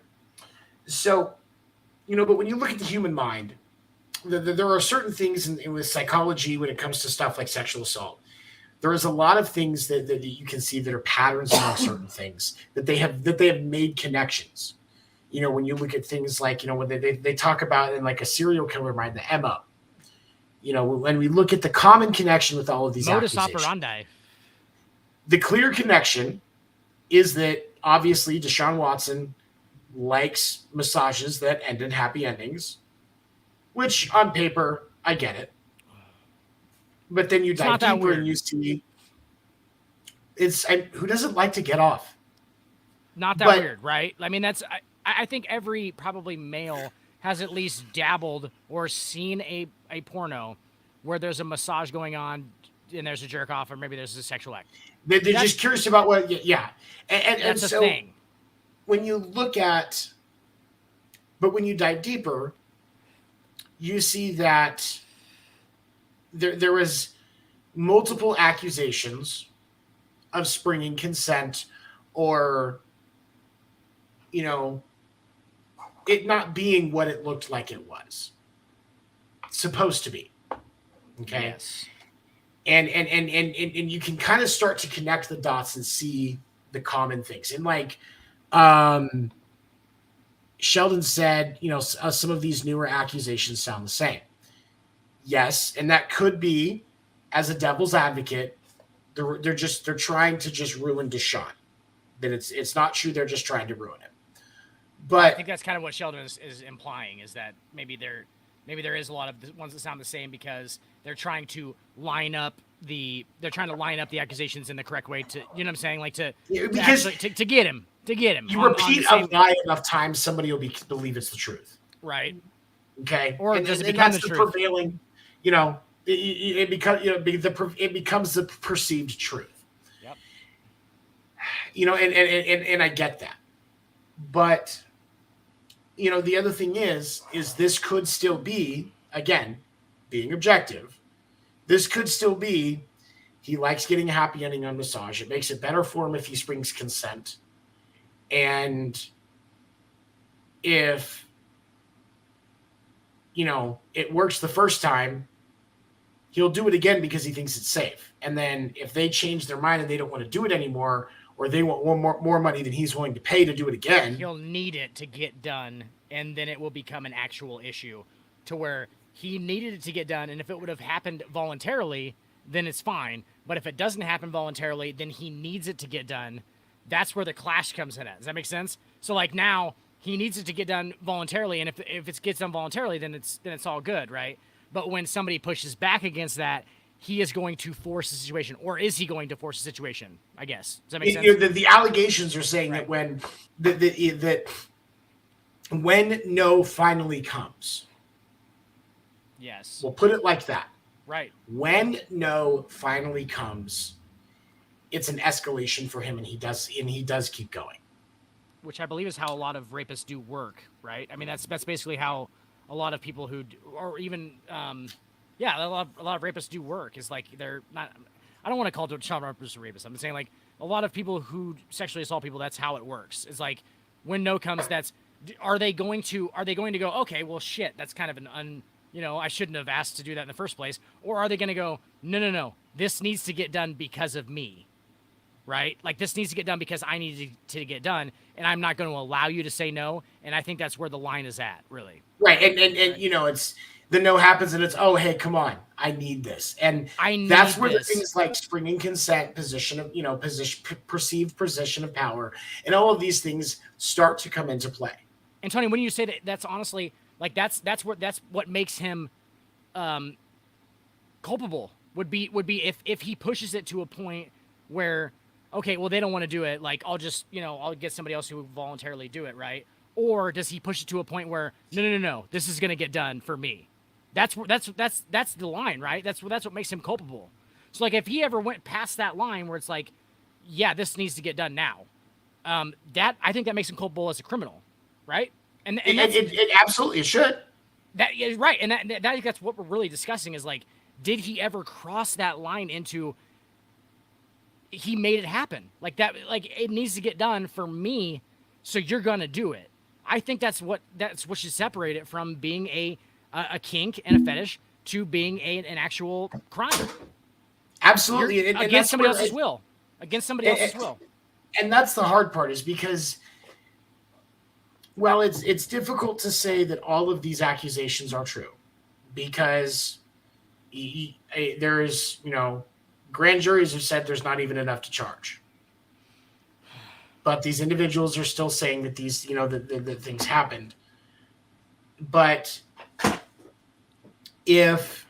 So but when you look at the human mind, there are certain things with psychology when it comes to stuff like sexual assault. There is a lot of things that you can see that are patterns among certain things that they have made connections. when you look at things like, when they talk about in like a serial killer mind, the MO, when we look at the common connection with all of these modus accusations, operandi, the clear connection is that obviously Deshaun Watson likes massages that end in happy endings, which on paper, I get it. But then you dive deeper and you see who doesn't like to get off? Not that weird, right? I mean, I think every probably male has at least dabbled or seen a porno where there's a massage going on and there's a jerk off, or maybe there's a sexual act. They're just curious about what, yeah. And that's so a thing. When you look at, but when you dive deeper, you see that there was multiple accusations of springing consent or, it not being what it looked like it was supposed to be. Okay. Yes. And you can kind of start to connect the dots and see the common things. And like Sheldon said, some of these newer accusations sound the same. Yes, and that could be, as a devil's advocate, they're trying to just ruin Deshaun. That it's not true. They're just trying to ruin him. But I think that's kind of what Sheldon is implying, is that maybe there is a lot of the ones that sound the same because they're trying to line up the accusations in the correct way to, what I'm saying, like to get him. You repeat a lie enough times, somebody will believe it's the truth. Right. Okay. Or does it become the truth? Prevailing, it becomes the perceived truth. Yep. And I get that. But, the other thing is this could still be, again, being objective, this could still be, he likes getting a happy ending on massage. It makes it better for him if he springs consent. And if, it works the first time, he'll do it again because he thinks it's safe. And then if they change their mind and they don't want to do it anymore, or they want more money than he's willing to pay to do it again, he'll need it to get done, and then it will become an actual issue to where he needed it to get done, and if it would have happened voluntarily, then it's fine. But if it doesn't happen voluntarily, then he needs it to get done. That's where the clash comes in at. Does that make sense? So like now he needs it to get done voluntarily, and if it gets done voluntarily, then it's all good, right? But when somebody pushes back against that, he is going to force the situation, or is he going to force the situation? I guess. Does that make sense? The allegations are saying that when when no finally comes. Yes. We'll put it like that. Right. When no finally comes, it's an escalation for him, and he does keep going. Which I believe is how a lot of rapists do work, right? I mean, that's basically how a lot of people who, or even, a lot of rapists do work. Is like they're not. I don't want to call child rapist a rapist. I'm saying like a lot of people who sexually assault people. That's how it works. It's like when no comes, are they going to go? Okay, well, shit, that's kind of an I shouldn't have asked to do that in the first place. Or are they going to go, no, this needs to get done because of me, right? Like this needs to get done because I need to get done, and I'm not going to allow you to say no. And I think that's where the line is at, really. Right, and it's the no happens, and it's, oh, hey, come on, I need this, and that's where the things like springing consent, perceived position of power, and all of these things start to come into play. And Tony, when you say that, that's honestly like that's what makes him culpable. Would be if he pushes it to a point where, okay, well, they don't want to do it, like I'll just I'll get somebody else who will voluntarily do it, right? Or does he push it to a point where no, this is gonna get done for me? That's the line, right? That's what makes him culpable. So like if he ever went past that line where it's like, yeah, this needs to get done now, that I think that makes him culpable as a criminal, right? And it absolutely should. That is right, and that's what we're really discussing is like, did he ever cross that line into? He made it happen like that. Like it needs to get done for me, so you're gonna do it. I think that's what should separate it from being a kink and a fetish to being an actual crime. Absolutely, and against somebody else's will. Against somebody else's will. And that's the hard part, is because Well, it's difficult to say that all of these accusations are true because there's, grand juries have said there's not even enough to charge. But these individuals are still saying that these, that things happened. But if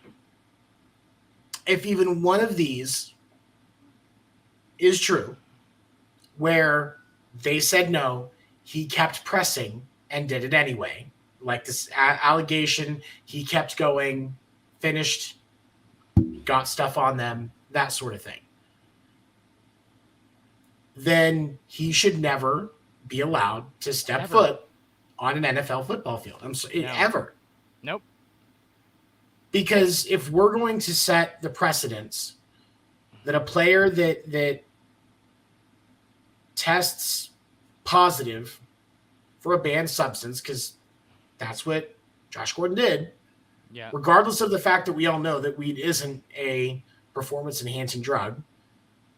even one of these is true, where they said no, he kept pressing and did it anyway. Like this allegation, he kept going, finished, got stuff on them, that sort of thing. Then he should never be allowed to step foot on an NFL football field. Ever. Nope. Because if we're going to set the precedence that a player that tests positive for a banned substance, because that's what Josh Gordon did, regardless of the fact that we all know that weed isn't a performance-enhancing drug,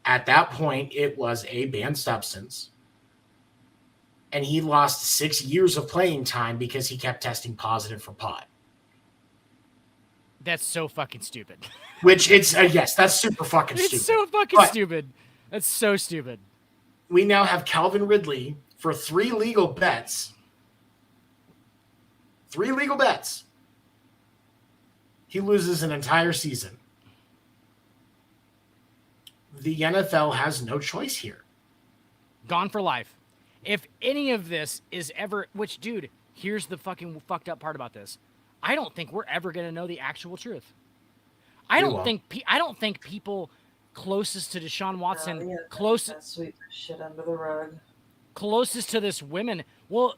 at that point it was a banned substance, and he lost 6 years of playing time because he kept testing positive for pot. That's so fucking stupid. Which it's yes, that's super fucking stupid. It's so fucking stupid. That's so stupid. We now have Calvin Ridley for 3 legal bets. 3 legal bets. He loses an entire season. The NFL has no choice here. Gone for life. If any of this is ever, which, dude, here's the fucking fucked up part about this. I don't think we're ever going to know the actual truth. I don't think people closest to Deshaun Watson, closest sweep shit under the rug, closest to this women. Well,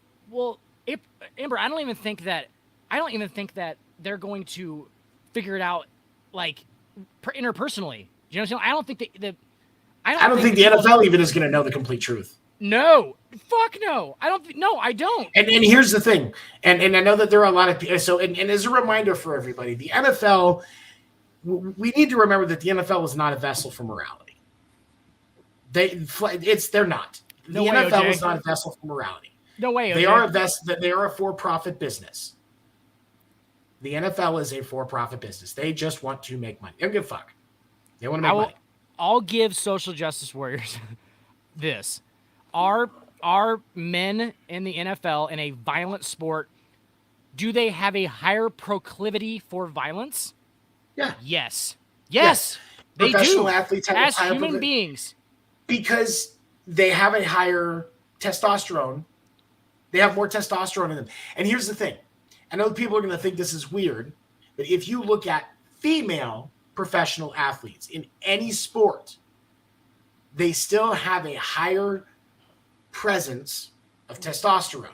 Amber, I don't even think that they're going to figure it out like interpersonally. Do you know what I'm saying? I don't think I don't think the NFL even is going to know the complete truth. No, fuck no. I don't. And here's the thing, and I know that there are a lot of people. So, and as a reminder for everybody, the NFL, we need to remember that the NFL is not a vessel for morality. They're not. The NFL is not a vessel for morality. No way. They are a for-profit business. The NFL is a for-profit business. They just want to make money. They don't give a fuck. They want to make money. I'll give social justice warriors this. Are men in the NFL in a violent sport, do they have a higher proclivity for violence? Yeah. Yes. They Professional do. athletes have as a higher human beings. Because they have a higher testosterone. They have more testosterone in them. And here's the thing. I know people are going to think this is weird, but if you look at female professional athletes in any sport, they still have a higher presence of testosterone.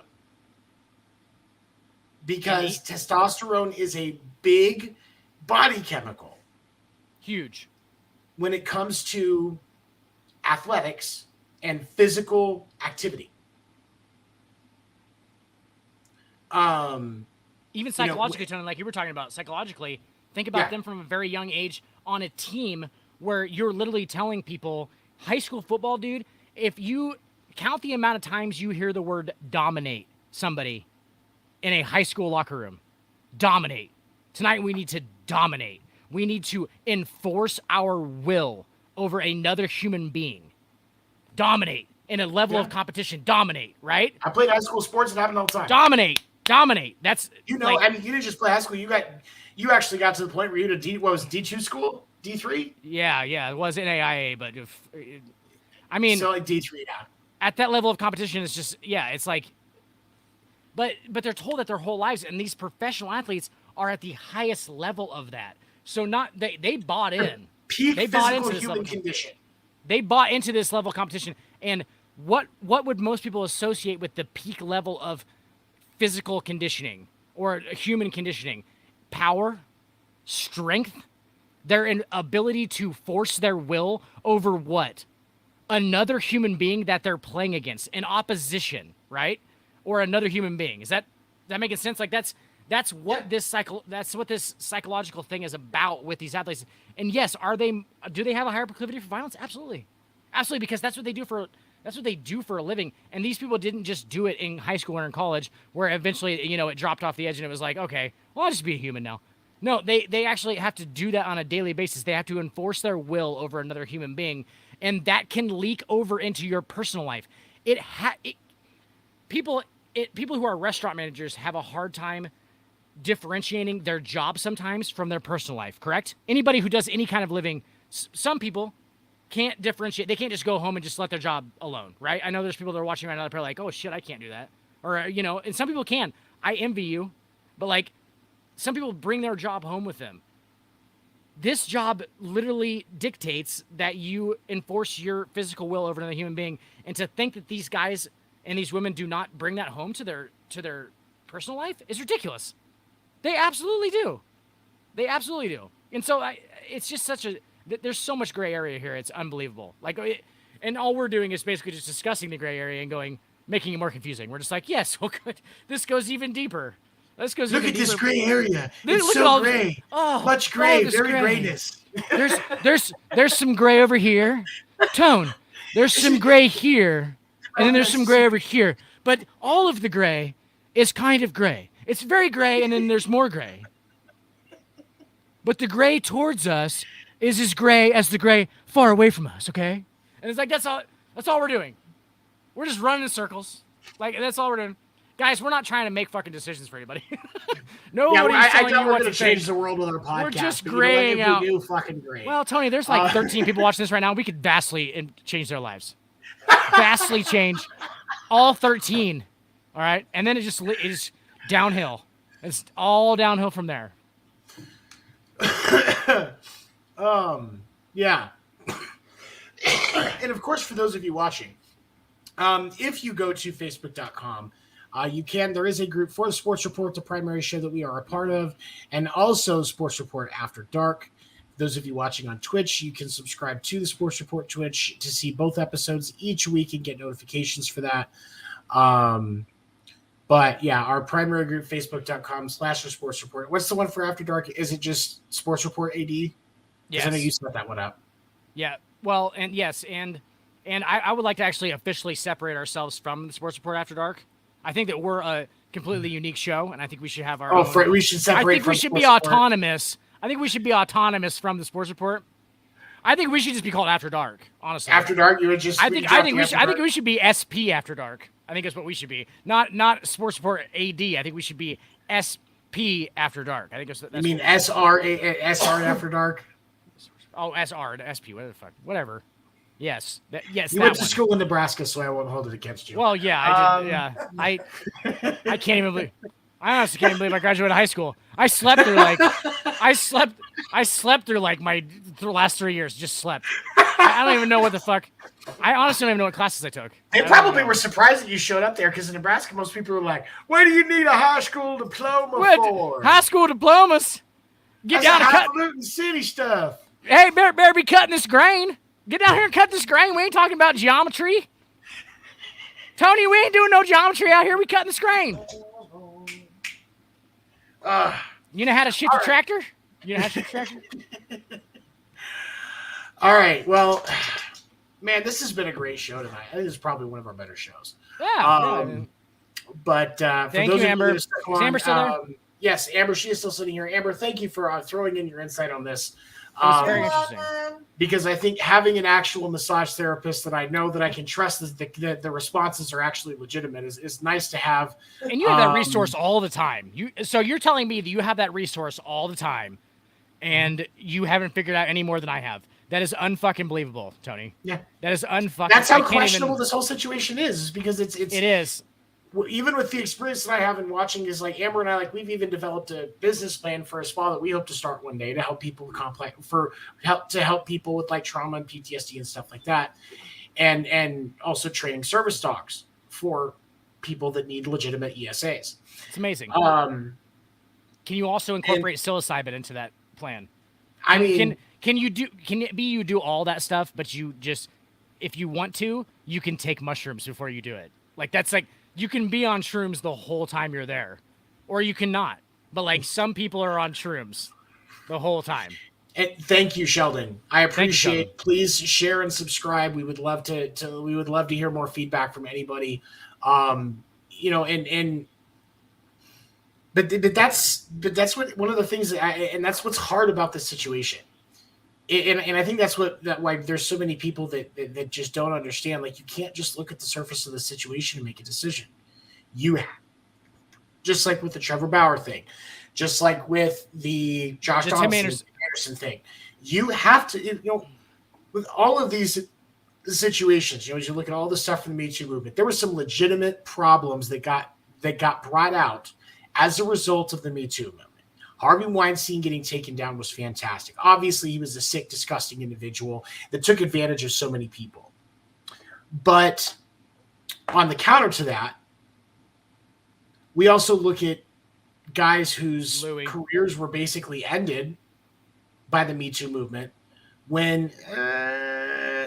Because testosterone is a big body chemical. Huge. When it comes to athletics and physical activity. Even psychologically, Tony, like you were talking about, psychologically, think about them from a very young age on a team where you're literally telling people, high school football, dude, if you count the amount of times you hear the word dominate somebody in a high school locker room. Dominate. Tonight we need to dominate. We need to enforce our will over another human being. Dominate. In a level of competition. Dominate, right? I played high school sports. It happened all the time. Dominate. That's you didn't just play high school. You actually got to the point where you had D2 school? D3? Yeah. It was NAIA, but I mean, so like D3 now. At that level of competition, it's just it's like, but they're told that their whole lives, and these professional athletes are at the highest level of that. So they bought in. Peak they bought into this human condition. They bought into this level of competition, and what would most people associate with the peak level of physical conditioning or human conditioning? Power, strength, their ability to force their will over what? Another human being that they're playing against, an opposition, right? Or another human being. Is that making sense? Like that's what this psychological thing is about with these athletes. And yes, do they have a higher proclivity for violence? Absolutely, because that's what they do for That's what they do for a living. And these people didn't just do it in high school or in college, where eventually, you know, it dropped off the edge and it was like, okay, well, I'll just be a human now. No, they actually have to do that on a daily basis. They have to enforce their will over another human being, and that can leak over into your personal life. People who are restaurant managers have a hard time differentiating their job sometimes from their personal life, correct? Anybody who does any kind of living, some people can't differentiate. They can't just go home and just let their job alone, right? I know there's people that are watching right now that are like, oh shit, I can't do that. Or, you know, and some people can. I envy you, but like, some people bring their job home with them. This job literally dictates that you enforce your physical will over another human being, and to think that these guys and these women do not bring that home to their personal life is ridiculous. They absolutely do. They absolutely do. And so it's just there's so much gray area here. It's unbelievable. And all we're doing is basically just discussing the gray area and making it more confusing. We're just like, yes, well, good. This goes even deeper. Look at this gray area. It's look so at all gray. Oh, much gray. Very gray. grayness. There's some gray over here. Tone. There's some gray here, and then there's some gray over here. But all of the gray is kind of gray. It's very gray, and then there's more gray. But the gray towards us is as gray as the gray far away from us, okay? And it's like, that's all we're doing. We're just running in circles. Like, that's all we're doing. Guys, we're not trying to make fucking decisions for anybody. Nobody's telling you what to change the world with our podcast. We're just graying out. We do fucking gray. Well, Tony, there's like 13 people watching this right now. We could vastly change their lives. Vastly change all 13. All right? And then it is downhill. It's all downhill from there. Yeah. And of course, for those of you watching, if you go to facebook.com, there is a group for the Sports Report, the primary show that we are a part of, and also Sports Report After Dark. Those of you watching on Twitch, you can subscribe to the Sports Report Twitch to see both episodes each week and get notifications for that. But yeah, our primary group, facebook.com/sports report. What's the one for After Dark? Is it just Sports Report AD? Yes. I know you set that one up. Yeah. Well, and yes, and I would like to actually officially separate ourselves from the Sports Report After Dark. I think that we're a completely unique show, and I think we should have our own. We should separate. I think we should be autonomous. I think we should be autonomous from the Sports Report. I think we should just be called After Dark. Honestly, After Dark, you would just. I think we should be SP After Dark. I think that's what we should be. Not Sports Report AD. I think we should be SP After Dark. I think that's. You mean SR After Dark? Oh, SR to SP. Whatever the fuck. Whatever. Yes. Yes. You went to school in Nebraska, so I won't hold it against you. Well, yeah, I did. Yeah, I can't even believe. I honestly can't believe I graduated high school. I slept through my last 3 years. Just slept. I don't even know what the fuck. I honestly don't even know what classes I took. They probably were surprised that you showed up there because in Nebraska, most people were like, "What do you need a high school diploma for?" High school diplomas. Get down to highfalutin city stuff. Hey, better be cutting this grain. Get down here and cut this grain. We ain't talking about geometry. Tony, we ain't doing no geometry out here. We cutting this grain. You know how to shift a tractor? You know how to shift a tractor? All right. Well, man, this has been a great show tonight. I think this is probably one of our better shows. Yeah. But for thank those you, of Amber. you that stuck along, Is Amber still there? Yes, Amber. She is still sitting here. Amber, thank you for throwing in your insight on this. It's very interesting. Because I think having an actual massage therapist that I know that I can trust that the responses are actually legitimate is nice to have. And you have that resource all the time. So you're telling me that you have that resource all the time, and you haven't figured out any more than I have. That is unfucking believable, Tony. Yeah, that is unfucking. That's how questionable this whole situation is because it is. Even with the experience that I have in watching is like Amber and I, like we've even developed a business plan for a spa that we hope to start one day to help people help people with like trauma and PTSD and stuff like that. And also training service dogs for people that need legitimate ESAs. It's amazing. Can you also incorporate psilocybin into that plan? I mean, can you do all that stuff, but you just, if you want to, you can take mushrooms before you do it. Like that's like, you can be on shrooms the whole time you're there, or you cannot. But like some people are on shrooms the whole time. And thank you, Sheldon. I appreciate. Sheldon. Please share and subscribe. We would love to hear more feedback from anybody. But that's what one of the things and that's what's hard about this situation. And I think that's why there's so many people that just don't understand. Like, you can't just look at the surface of the situation and make a decision. Just like with the Trevor Bauer thing, just like with the Josh Donaldson Anderson thing, you have to, with all of these situations, as you look at all the stuff from the Me Too movement, there were some legitimate problems that got brought out as a result of the Me Too movement. Harvey Weinstein getting taken down was fantastic. Obviously, he was a sick, disgusting individual that took advantage of so many people. But on the counter to that, we also look at guys whose careers were basically ended by the Me Too movement when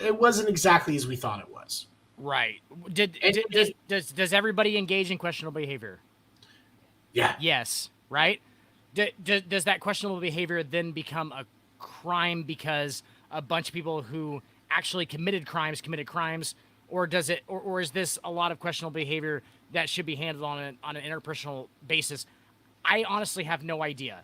it wasn't exactly as we thought it was. Right. Does everybody engage in questionable behavior? Yeah. Yes. Right. Does that questionable behavior then become a crime because a bunch of people who actually committed crimes, or does it, or is this a lot of questionable behavior that should be handled on an interpersonal basis? I honestly have no idea.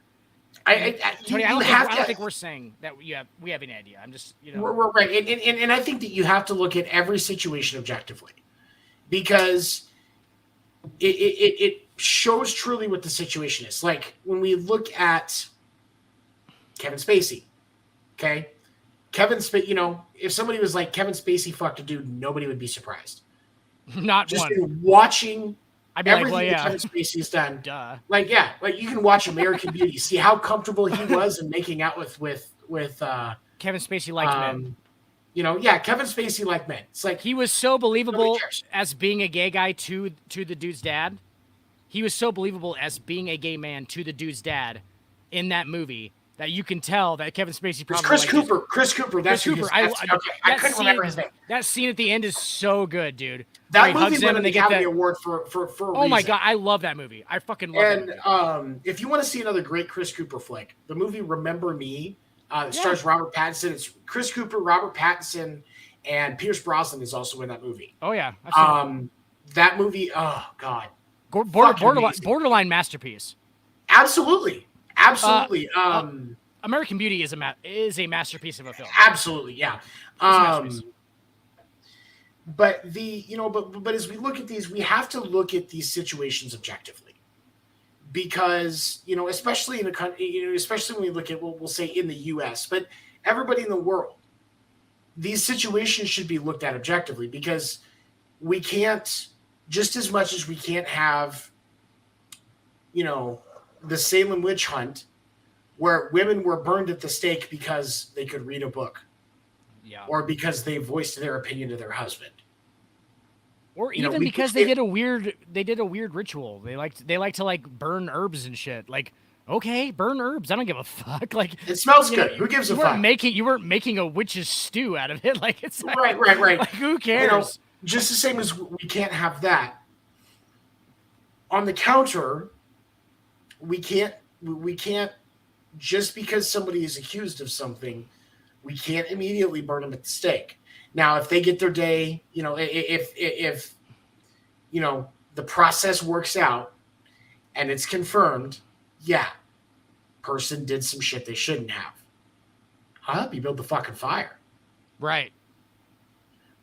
Tony, I don't think we're saying that we have any idea. I'm just, we're right, and I think that you have to look at every situation objectively, because it shows truly what the situation is. Like, when we look at Kevin Spacey, okay, if somebody was like, Kevin Spacey fucked a dude, nobody would be surprised. Not just one. Watching everything that Kevin Spacey's done. Duh. Like you can watch American Beauty, see how comfortable he was in making out with Kevin Spacey liked men. Kevin Spacey liked men. It's like, he was so believable as being a gay guy to the dude's dad. He was so believable as being a gay man to the dude's dad in that movie that you can tell that Kevin Spacey probably Chris Cooper. Chris Cooper. I couldn't remember his name. That scene at the end is so good, dude. That movie won the Academy Award for oh my god, I love that movie. I fucking love it. And if you want to see another great Chris Cooper flick, the movie Remember Me, stars Robert Pattinson. It's Chris Cooper, Robert Pattinson, and Pierce Brosnan is also in that movie. Oh yeah. That movie, oh god. Borderline masterpiece. Absolutely. American Beauty is a masterpiece of a film. Absolutely, yeah. But but as we look at these, we have to look at these situations objectively, because especially in a country, especially when we look at we'll say in the U.S., but everybody in the world, these situations should be looked at objectively, because we can't, just as much as we can't have, the Salem witch hunt where women were burned at the stake because they could read a book, or because they voiced their opinion to their husband, or even because they did a weird ritual. They like to burn herbs and shit. Like, okay, burn herbs. I don't give a fuck. Like, it smells good. Who gives a fuck? You weren't making a witch's stew out of it. Like, it's like, right. Like, who cares? Just the same as we can't have that. On the counter, we can't just because somebody is accused of something, we can't immediately burn them at the stake. Now, if they get their day, if the process works out and it's confirmed, person did some shit they shouldn't have. You build the fucking fire. Right.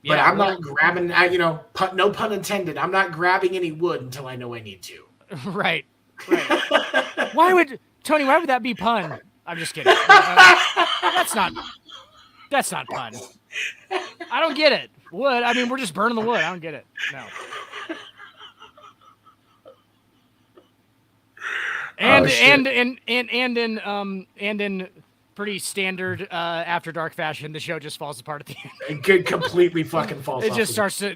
But I'm not grabbing, no pun intended, I'm not grabbing any wood until I know I need to. Right. Why would that be pun? I'm just kidding. That's not pun. I don't get it. Wood. I mean, we're just burning the wood. I don't get it. No. And in pretty standard After Dark fashion, the show just falls apart at the end. It completely fucking falls. It just starts to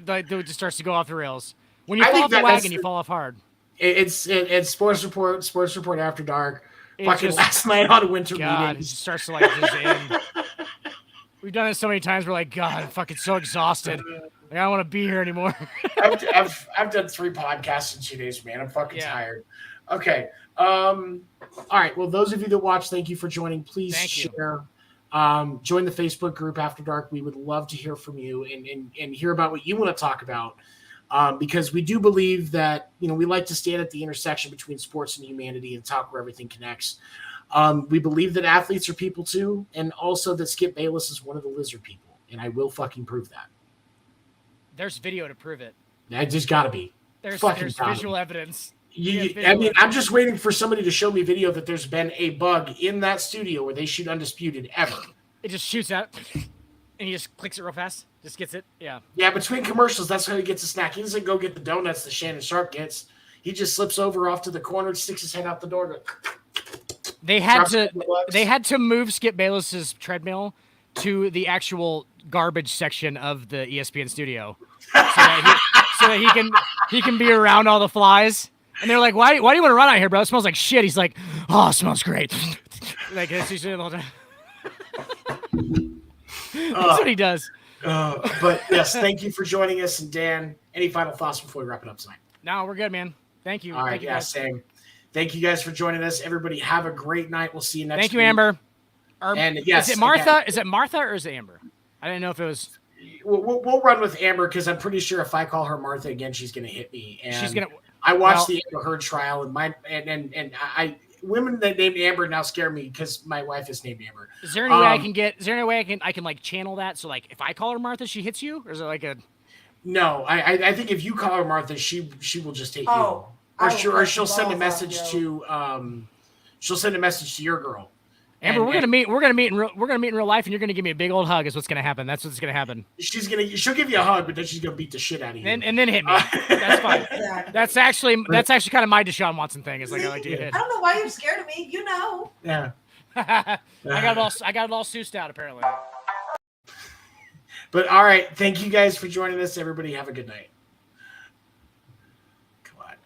go off the rails. When you fall off the wagon, you fall off hard. It's Sports Report After Dark. Last night on Winter Meeting. It just starts to just end. We've done it so many times. We're like, God, I'm fucking so exhausted. I don't want to be here anymore. I've done 3 podcasts in 2 days, man. I'm fucking tired. Okay. All right. Well, those of you that watch, thank you for joining. Please share. Join the Facebook group After Dark. We would love to hear from you and hear about what you want to talk about. Because we do believe that, we like to stand at the intersection between sports and humanity and talk where everything connects. We believe that athletes are people too, and also that Skip Bayless is one of the lizard people, and I will fucking prove that. There's video to prove it. I just gotta be. There's visual evidence. I'm just waiting for somebody to show me video that there's been a bug in that studio where they shoot Undisputed ever. It just shoots out, and he just clicks it real fast. Just gets it. Yeah. Yeah, between commercials, that's how he gets a snack. He doesn't go get the donuts that Shannon Sharp gets. He just slips over off to the corner, sticks his head out the door. They had to move Skip Bayless's treadmill to the actual garbage section of the ESPN studio, so that he can be around all the flies. And they're like, "Why do you want to run out here, bro? It smells like shit." He's like, "Oh, it smells great." Like that's the whole time. That's what he does. But yes, thank you for joining us. And Dan, any final thoughts before we wrap it up tonight? No, we're good, man. Thank you. All right, same. Thank you guys for joining us. Everybody have a great night. We'll see you next week. Thank you, Amber. And yes, is it Martha? Again, is it Martha or is it Amber? I didn't know if it was. We'll run with Amber because I'm pretty sure if I call her Martha again, she's going to hit me. And she's gonna. I watched the Amber Heard trial, and I women that named Amber now scare me because my wife is named Amber. Is there any way I can get? Is there any way I can like channel that? So like, if I call her Martha, she hits you, or is it like a? No, I think if you call her Martha, she will just hit you, or she'll send a message to your girl. Amber, we're gonna meet in real life, and you're gonna give me a big old hug. Is what's gonna happen. That's what's gonna happen. She'll give you a hug, but then she's gonna beat the shit out of you, and then hit me. That's fine. That's actually kind of my Deshaun Watson thing. Is like I like to get hit. I don't know why you're scared of me. You know. Yeah. I got it all soused out apparently. But all right, thank you guys for joining us. Everybody have a good night. Come on.